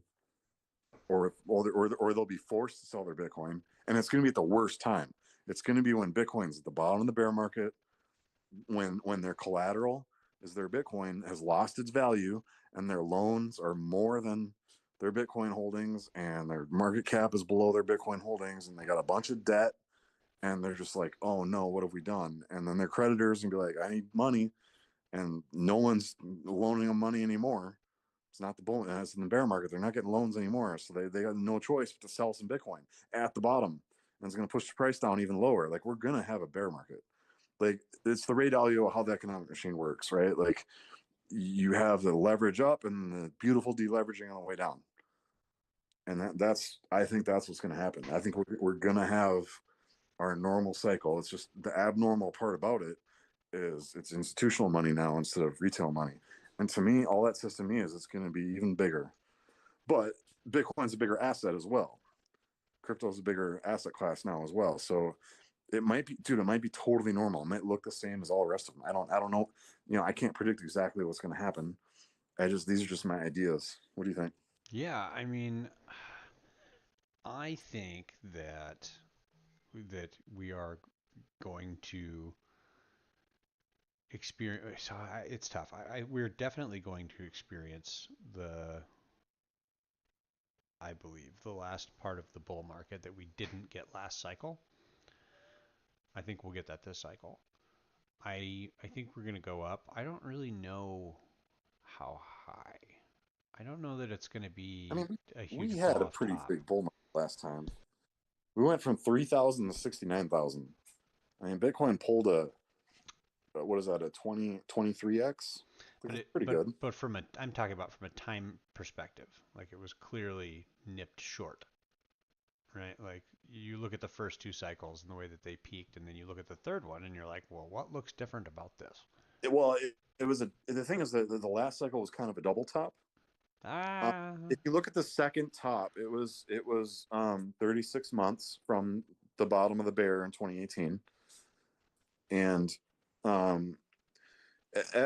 Speaker 1: or they'll be forced to sell their Bitcoin. And it's going to be at the worst time. It's going to be when Bitcoin's at the bottom of the bear market, when their collateral is their Bitcoin has lost its value and their loans are more than their Bitcoin holdings and their market cap is below their Bitcoin holdings and they got a bunch of debt and they're just like, oh no, what have we done? And then their creditors and be like, I need money, and no one's loaning them money anymore. It's not the bull. It's in the bear market. They're not getting loans anymore, so they got no choice but to sell some Bitcoin at the bottom, and it's going to push the price down even lower. Like we're going to have a bear market. Like it's the Ray Dalio how the economic machine works, right? Like you have the leverage up and the beautiful deleveraging on the way down, and that's I think that's what's going to happen. I think we're going to have our normal cycle. It's just the abnormal part about it is it's institutional money now instead of retail money. And to me, all that says to me is it's going to be even bigger. But Bitcoin's a bigger asset as well. Crypto's a bigger asset class now as well. So it might be, dude, it might be totally normal. It might look the same as all the rest of them. I don't know. I can't predict exactly what's going to happen. These are just my ideas. What do you think?
Speaker 2: Yeah, I mean, I think that we are going to experience. So it's tough. We're definitely going to experience I believe, the last part of the bull market that we didn't get last cycle. I think we'll get that this cycle. I think we're going to go up. I don't really know how high. I don't know that it's going to
Speaker 1: I
Speaker 2: be
Speaker 1: mean,
Speaker 2: a
Speaker 1: we
Speaker 2: huge
Speaker 1: had
Speaker 2: fall
Speaker 1: a
Speaker 2: off
Speaker 1: pretty
Speaker 2: top.
Speaker 1: big bull market last time. We went from 3,000 to 69,000. I mean, Bitcoin pulled what is that, a 23x? Like,
Speaker 2: But
Speaker 1: that's pretty
Speaker 2: but
Speaker 1: good.
Speaker 2: from a I'm talking about from a time perspective. Like it was clearly nipped short, right? Like you look at the first two cycles and the way that they peaked, and then you look at the third one and you're like, well, what looks different about this?
Speaker 1: It was the thing is that the last cycle was kind of a double top. Um,
Speaker 2: Ah,
Speaker 1: if you look at the second top, it was 36 months from the bottom of the bear in 2018, and um,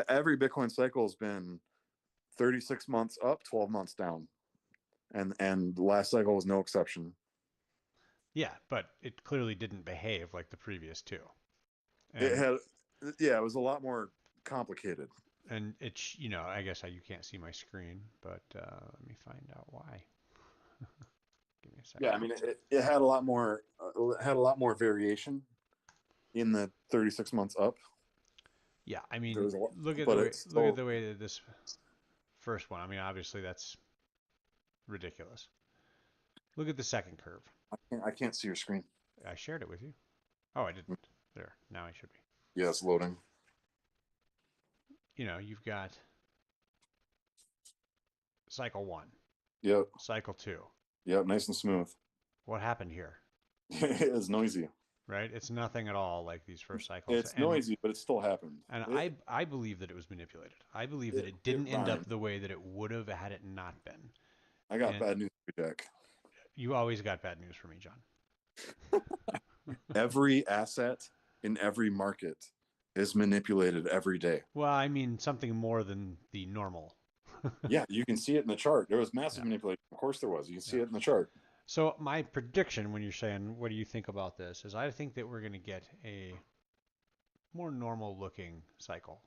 Speaker 1: every Bitcoin cycle has been 36 months up, 12 months down, and the last cycle was no exception.
Speaker 2: yeah, but it clearly didn't behave like the previous two.
Speaker 1: It
Speaker 2: And
Speaker 1: had, yeah, it was a lot more complicated.
Speaker 2: it's I guess you can't see my screen, but let me find out why. Give me a
Speaker 1: Yeah,
Speaker 2: second.
Speaker 1: I mean, it had a lot more, variation in the 36 months up.
Speaker 2: Yeah, I
Speaker 1: There
Speaker 2: mean,
Speaker 1: was a lot,
Speaker 2: look at the
Speaker 1: but
Speaker 2: way
Speaker 1: it's
Speaker 2: look at
Speaker 1: still.
Speaker 2: the way that this first one. I mean, obviously that's ridiculous. Look at the second curve.
Speaker 1: I can't see your screen.
Speaker 2: I shared it with you. Oh, I didn't. There. Now I should be.
Speaker 1: Yeah, it's loading.
Speaker 2: You've got cycle 1,
Speaker 1: Yep,
Speaker 2: cycle 2.
Speaker 1: yep, nice and smooth.
Speaker 2: What happened here?
Speaker 1: It's noisy.
Speaker 2: Right? It's nothing at all like these first cycles.
Speaker 1: It's
Speaker 2: And
Speaker 1: noisy, but it still happened.
Speaker 2: and
Speaker 1: It
Speaker 2: I believe that it was manipulated. I believe that
Speaker 1: it,
Speaker 2: it
Speaker 1: it
Speaker 2: didn't end up
Speaker 1: rhymed.
Speaker 2: the way that it would have had it not been.
Speaker 1: I got
Speaker 2: And
Speaker 1: bad news for you, Jack.
Speaker 2: you always got bad news for me, John.
Speaker 1: Every asset in every market is manipulated every day.
Speaker 2: Well, I mean something more than the normal.
Speaker 1: Yeah, you can see it in the chart. There was massive
Speaker 2: Yeah.
Speaker 1: manipulation. Of course, there was. You can see
Speaker 2: Yeah.
Speaker 1: it in the chart.
Speaker 2: So my prediction when you're saying what do you think about this is I think that we're going to get a more normal looking cycle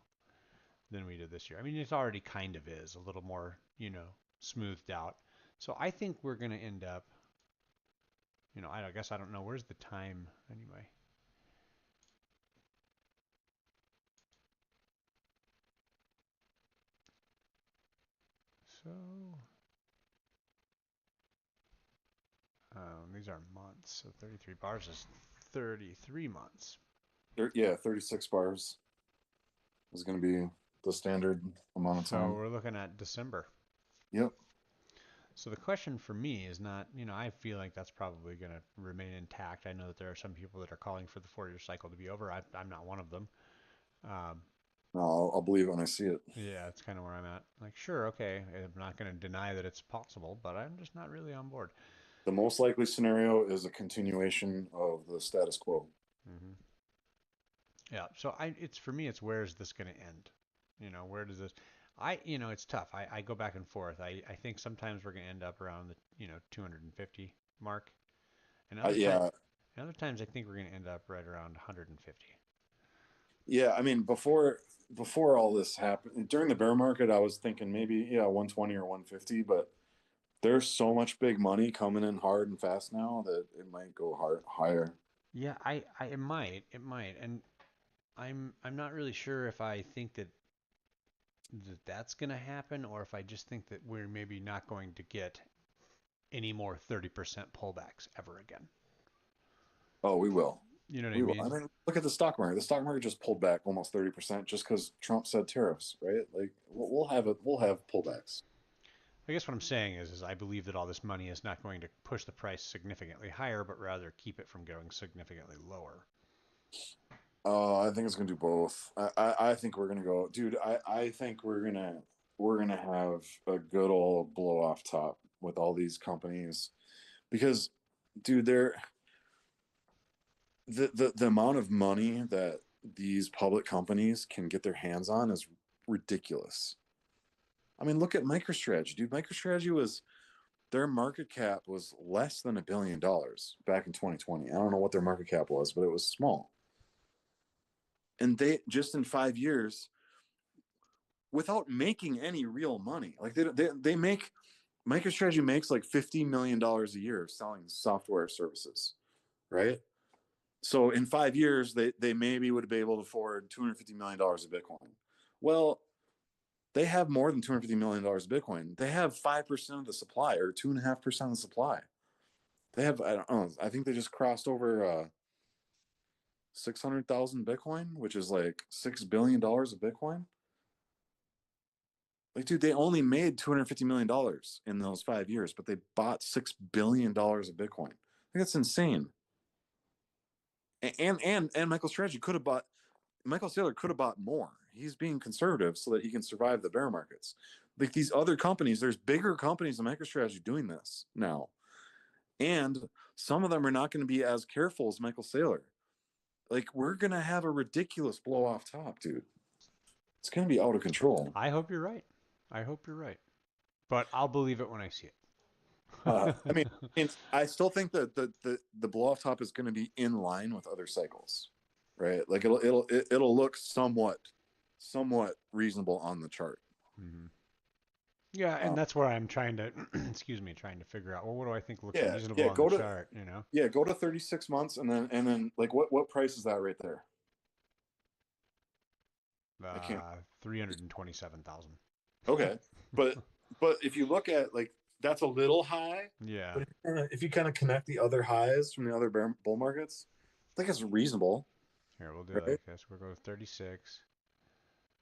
Speaker 2: than we did this year. I mean, it already kind of is a little more, smoothed out. So I think we're going to end up I guess I don't know. Where's the time anyway? So, these are months. So 33 bars is 33 months.
Speaker 1: Yeah, 36 bars is going to be the standard amount of
Speaker 2: So
Speaker 1: time.
Speaker 2: we're looking at December.
Speaker 1: Yep.
Speaker 2: So the question for me is not, I feel like that's probably going to remain intact. I know that there are some people that are calling for the 4 year cycle to be over. I'm not one of them. Um,
Speaker 1: No, I'll believe it when I see it.
Speaker 2: yeah, that's kind of where I'm at. Like, sure, okay, I'm not going to deny that it's possible, but I'm just not really on board.
Speaker 1: The most likely scenario is a continuation of the status quo.
Speaker 2: Hmm. Yeah, so it's for me, it's where is this going to end? Where does this? It's tough. I go back and forth. I think sometimes we're going to end up around the 250 mark, and
Speaker 1: Yeah,
Speaker 2: other times I think we're going to end up right around 150.
Speaker 1: yeah. I mean, before all this happened, during the bear market, I was thinking maybe 120 or 150, but there's so much big money coming in hard and fast now that it might go hard higher.
Speaker 2: Yeah, it might, and I'm not really sure if I think that's going to happen, or if I just think that we're maybe not going to get any more 30% pullbacks ever again.
Speaker 1: Oh, we will.
Speaker 2: You know what I
Speaker 1: We will. I
Speaker 2: mean?
Speaker 1: mean, look at the stock market. The stock market just pulled back almost 30% just because Trump said tariffs, right? Like we'll have it. We'll have pullbacks.
Speaker 2: I guess what I'm saying is I believe that all this money is not going to push the price significantly higher, but rather keep it from going significantly lower.
Speaker 1: I think it's gonna do both. I think we're gonna go, dude. I think we're gonna have a good old blow off top with all these companies because, dude, the amount of money that these public companies can get their hands on is ridiculous. I mean, look at MicroStrategy, dude. MicroStrategy was their market cap was less than $1 billion back in 2020. I don't know what their market cap was, but it was small. And they just in 5 years, without making any real money, like they make MicroStrategy makes like $50 million a year selling software services, right? So in 5 years, they maybe would be able to afford $250 million of Bitcoin. Well, they have more than $250 million of Bitcoin. They have 5% of the supply or 2.5% of the supply. They have, I don't know, I think they just crossed over 600,000 Bitcoin, which is like $6 billion of Bitcoin. Like, dude, they only made $250 million in those 5 years, but they bought $6 billion of Bitcoin. I think that's insane. And Michael Strategy could have bought Michael Saylor could have bought more. He's being conservative so that he can survive the bear markets. Like these other companies, there's bigger companies than MicroStrategy doing this now. And some of them are not going to be as careful as Michael Saylor. Like we're going to have a ridiculous blow off top, dude. It's going to be out of control.
Speaker 2: I hope you're right. I hope you're right. But I'll believe it when I see
Speaker 1: I mean,
Speaker 2: it.
Speaker 1: I still think that the blow off top is going to be in line with other cycles, right? Like it'll look somewhat reasonable on the chart.
Speaker 2: Hmm. Yeah, and
Speaker 1: Um,
Speaker 2: that's where I'm trying to, excuse me, trying to figure out, well, what do I think looks
Speaker 1: yeah,
Speaker 2: reasonable
Speaker 1: yeah.
Speaker 2: on the chart?
Speaker 1: Go to 36 months and then like what price is that right there? I can't.
Speaker 2: 327,000.
Speaker 1: Okay, but if you look at like that's a little high,
Speaker 2: Yeah.
Speaker 1: but if you kind of connect the other highs from the other bull markets, I think it's reasonable,
Speaker 2: Here, we'll do it
Speaker 1: right?
Speaker 2: like this. We'll go 36,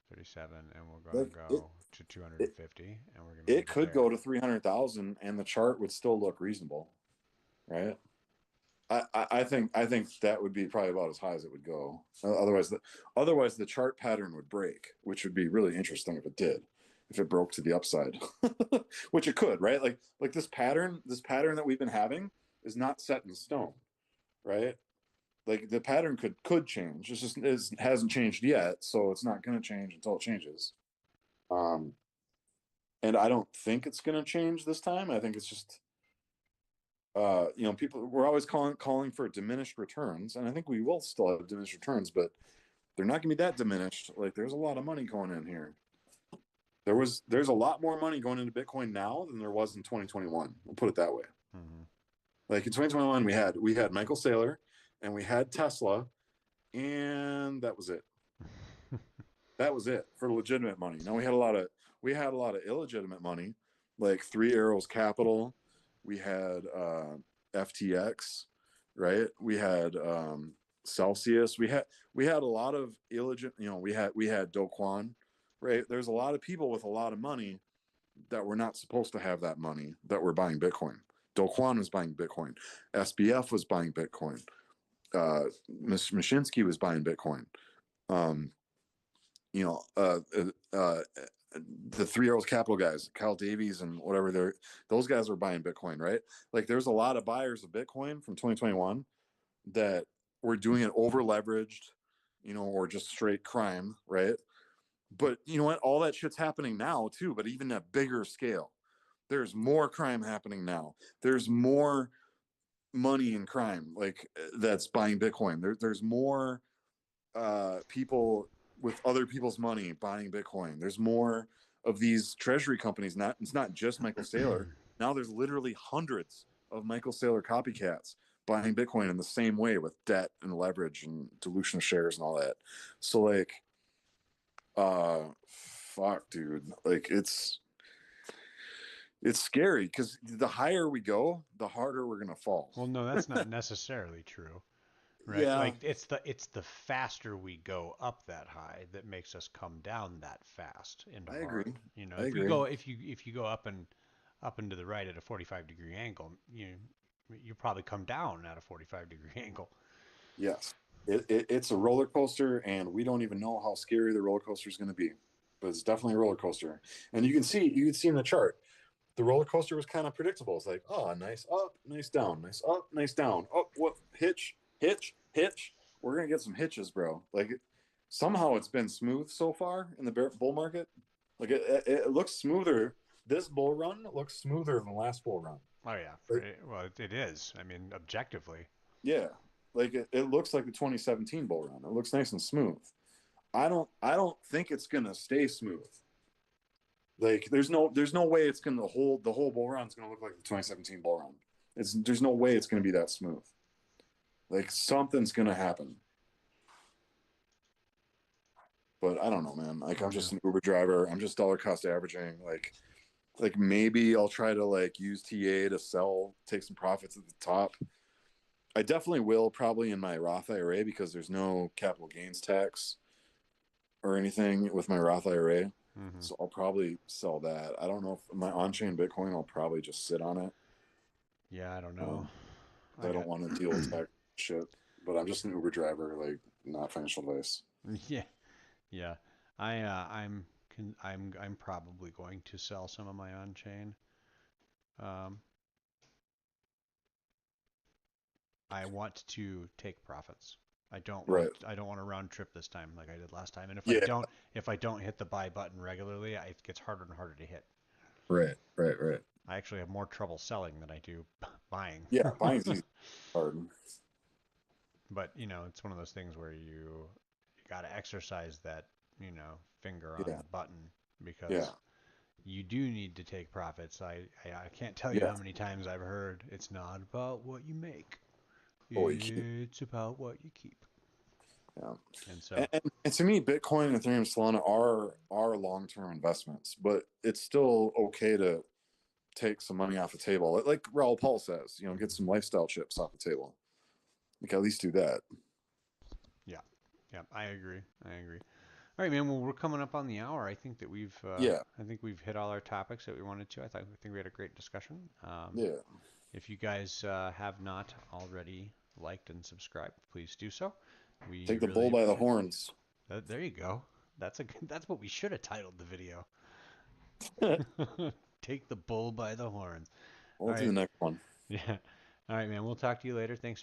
Speaker 2: 37, and we're going to
Speaker 1: Like
Speaker 2: go to
Speaker 1: it
Speaker 2: 250, and we're going to
Speaker 1: it
Speaker 2: leave it
Speaker 1: could
Speaker 2: there.
Speaker 1: go to 300,000 and the chart would still look reasonable, right? I think that would be probably about as high as it would go. Otherwise the chart pattern would break, which would be really interesting if it did, if it broke to the upside, which it could, right? Like this pattern that we've been having is not set in stone, right? Like the pattern could change. It's just it hasn't changed yet, so it's not going to change until it changes. Um, and I don't think it's going to change this time. I think it's just people we're always calling for diminished returns, and I think we will still have diminished returns, but they're not going to be that diminished. Like there's a lot of money going in here. There's a lot more money going into Bitcoin now than there was in 2021. We'll put it that way.
Speaker 2: Hmm.
Speaker 1: Like in 2021, we had Michael Saylor, and we had Tesla, and that was it. That was it for legitimate money. Now we had a lot of illegitimate money, like Three Arrows Capital. We had FTX, right? We had Celsius. We had a lot of illegitimate. We had Do Kwon, right? There's a lot of people with a lot of money that were not supposed to have that money that were buying Bitcoin. Do Kwon was buying Bitcoin. SBF was buying Bitcoin. Mashinsky was buying Bitcoin. Um, you know, the Three Arrows Capital guys, Kyle Davies and whatever, those guys were buying Bitcoin, right? Like there's a lot of buyers of Bitcoin from 2021 that were doing it over leveraged, or just straight crime, right? But you know what? All that shit's happening now too, but even at bigger scale. There's more crime happening now. There's more money in crime, like that's buying Bitcoin. There's more people with other people's money buying Bitcoin. There's more of these treasury companies. It's not just Michael Saylor. Now there's literally hundreds of Michael Saylor copycats buying Bitcoin in the same way with debt and leverage and dilution of shares and all that. So like, fuck, dude. Like it's scary because the higher we go, the harder we're gonna fall.
Speaker 2: Well, no, that's not necessarily true, right?
Speaker 1: Yeah,
Speaker 2: Like it's the faster we go up that high that makes us come down that fast and
Speaker 1: I
Speaker 2: hard.
Speaker 1: agree.
Speaker 2: You know,
Speaker 1: I
Speaker 2: if we
Speaker 1: agree.
Speaker 2: go if you go up and to the right at a 45-degree angle, you probably come down at a 45-degree angle.
Speaker 1: Yes. It's a roller coaster, and we don't even know how scary the roller coaster is going to be, but it's definitely a roller coaster. And you can see in the chart, the roller coaster was kind of predictable. It's like, oh, nice up, nice down, nice up, nice down. Oh, what hitch, hitch, hitch. We're gonna get some hitches, bro. Like somehow it's been smooth so far in the bull market. Like it looks smoother. This bull run looks smoother than the last bull run.
Speaker 2: Oh yeah,
Speaker 1: Like,
Speaker 2: well it is. I mean, objectively.
Speaker 1: yeah, like it looks like the 2017 bull run. It looks nice and smooth. I don't think it's gonna stay smooth. Like there's no way it's gonna hold the whole bull run is gonna look like the 2017 bull run. There's no way it's gonna be that smooth. Like something's gonna happen. But I don't know, man. Like I'm
Speaker 2: Yeah.
Speaker 1: just an Uber driver. I'm just dollar cost averaging. Like maybe I'll try to like use TA to sell, take some profits at the top. I definitely will probably in my Roth IRA because there's no capital gains tax or anything with my Roth IRA.
Speaker 2: Hmm.
Speaker 1: So I'll probably sell that. I don't know if my on-chain Bitcoin, I'll probably just sit on it.
Speaker 2: Yeah, I don't know.
Speaker 1: Um,
Speaker 2: I
Speaker 1: I don't
Speaker 2: got
Speaker 1: want to deal with tech shit. But I'm just an Uber driver, like not financial advice.
Speaker 2: yeah, yeah. I'm probably going to sell some of my on-chain. Um, I want to take profits.
Speaker 1: Right.
Speaker 2: I don't want to round trip this time like I did last time. And
Speaker 1: Yeah.
Speaker 2: if I don't hit the buy button regularly, it gets harder and harder to hit.
Speaker 1: Right. Right. Right.
Speaker 2: I actually have more trouble selling than I do buying.
Speaker 1: Yeah. Buying's easy. Hard.
Speaker 2: But, it's one of those things where you got to exercise that, finger on
Speaker 1: Yeah.
Speaker 2: the button
Speaker 1: Yeah.
Speaker 2: because you do need to take profits. I can't tell you
Speaker 1: Yeah.
Speaker 2: how many times I've heard it's not about what you make.
Speaker 1: Oh, you keep.
Speaker 2: It's about what you keep.
Speaker 1: Yeah.
Speaker 2: And so,
Speaker 1: And to me, Bitcoin and Ethereum, Solana are long-term investments, but it's still okay to take some money off the table. Like Raul Paul says, get some lifestyle chips off the table. Like at least do that.
Speaker 2: yeah, yeah, I agree. I agree. All right, man. Well, we're coming up on the hour.
Speaker 1: Yeah.
Speaker 2: I think we've hit all our topics that we wanted to. I think we had a great discussion.
Speaker 1: Yeah.
Speaker 2: If you guys have not already liked and subscribed, please do so. We
Speaker 1: Take the bull
Speaker 2: really
Speaker 1: by the
Speaker 2: appreciate
Speaker 1: horns.
Speaker 2: that. There you go. That's what we should have titled the video. Take the bull by the horns. All
Speaker 1: We'll do
Speaker 2: right.
Speaker 1: the next one.
Speaker 2: Yeah. All right, man. We'll talk to you later. Thanks.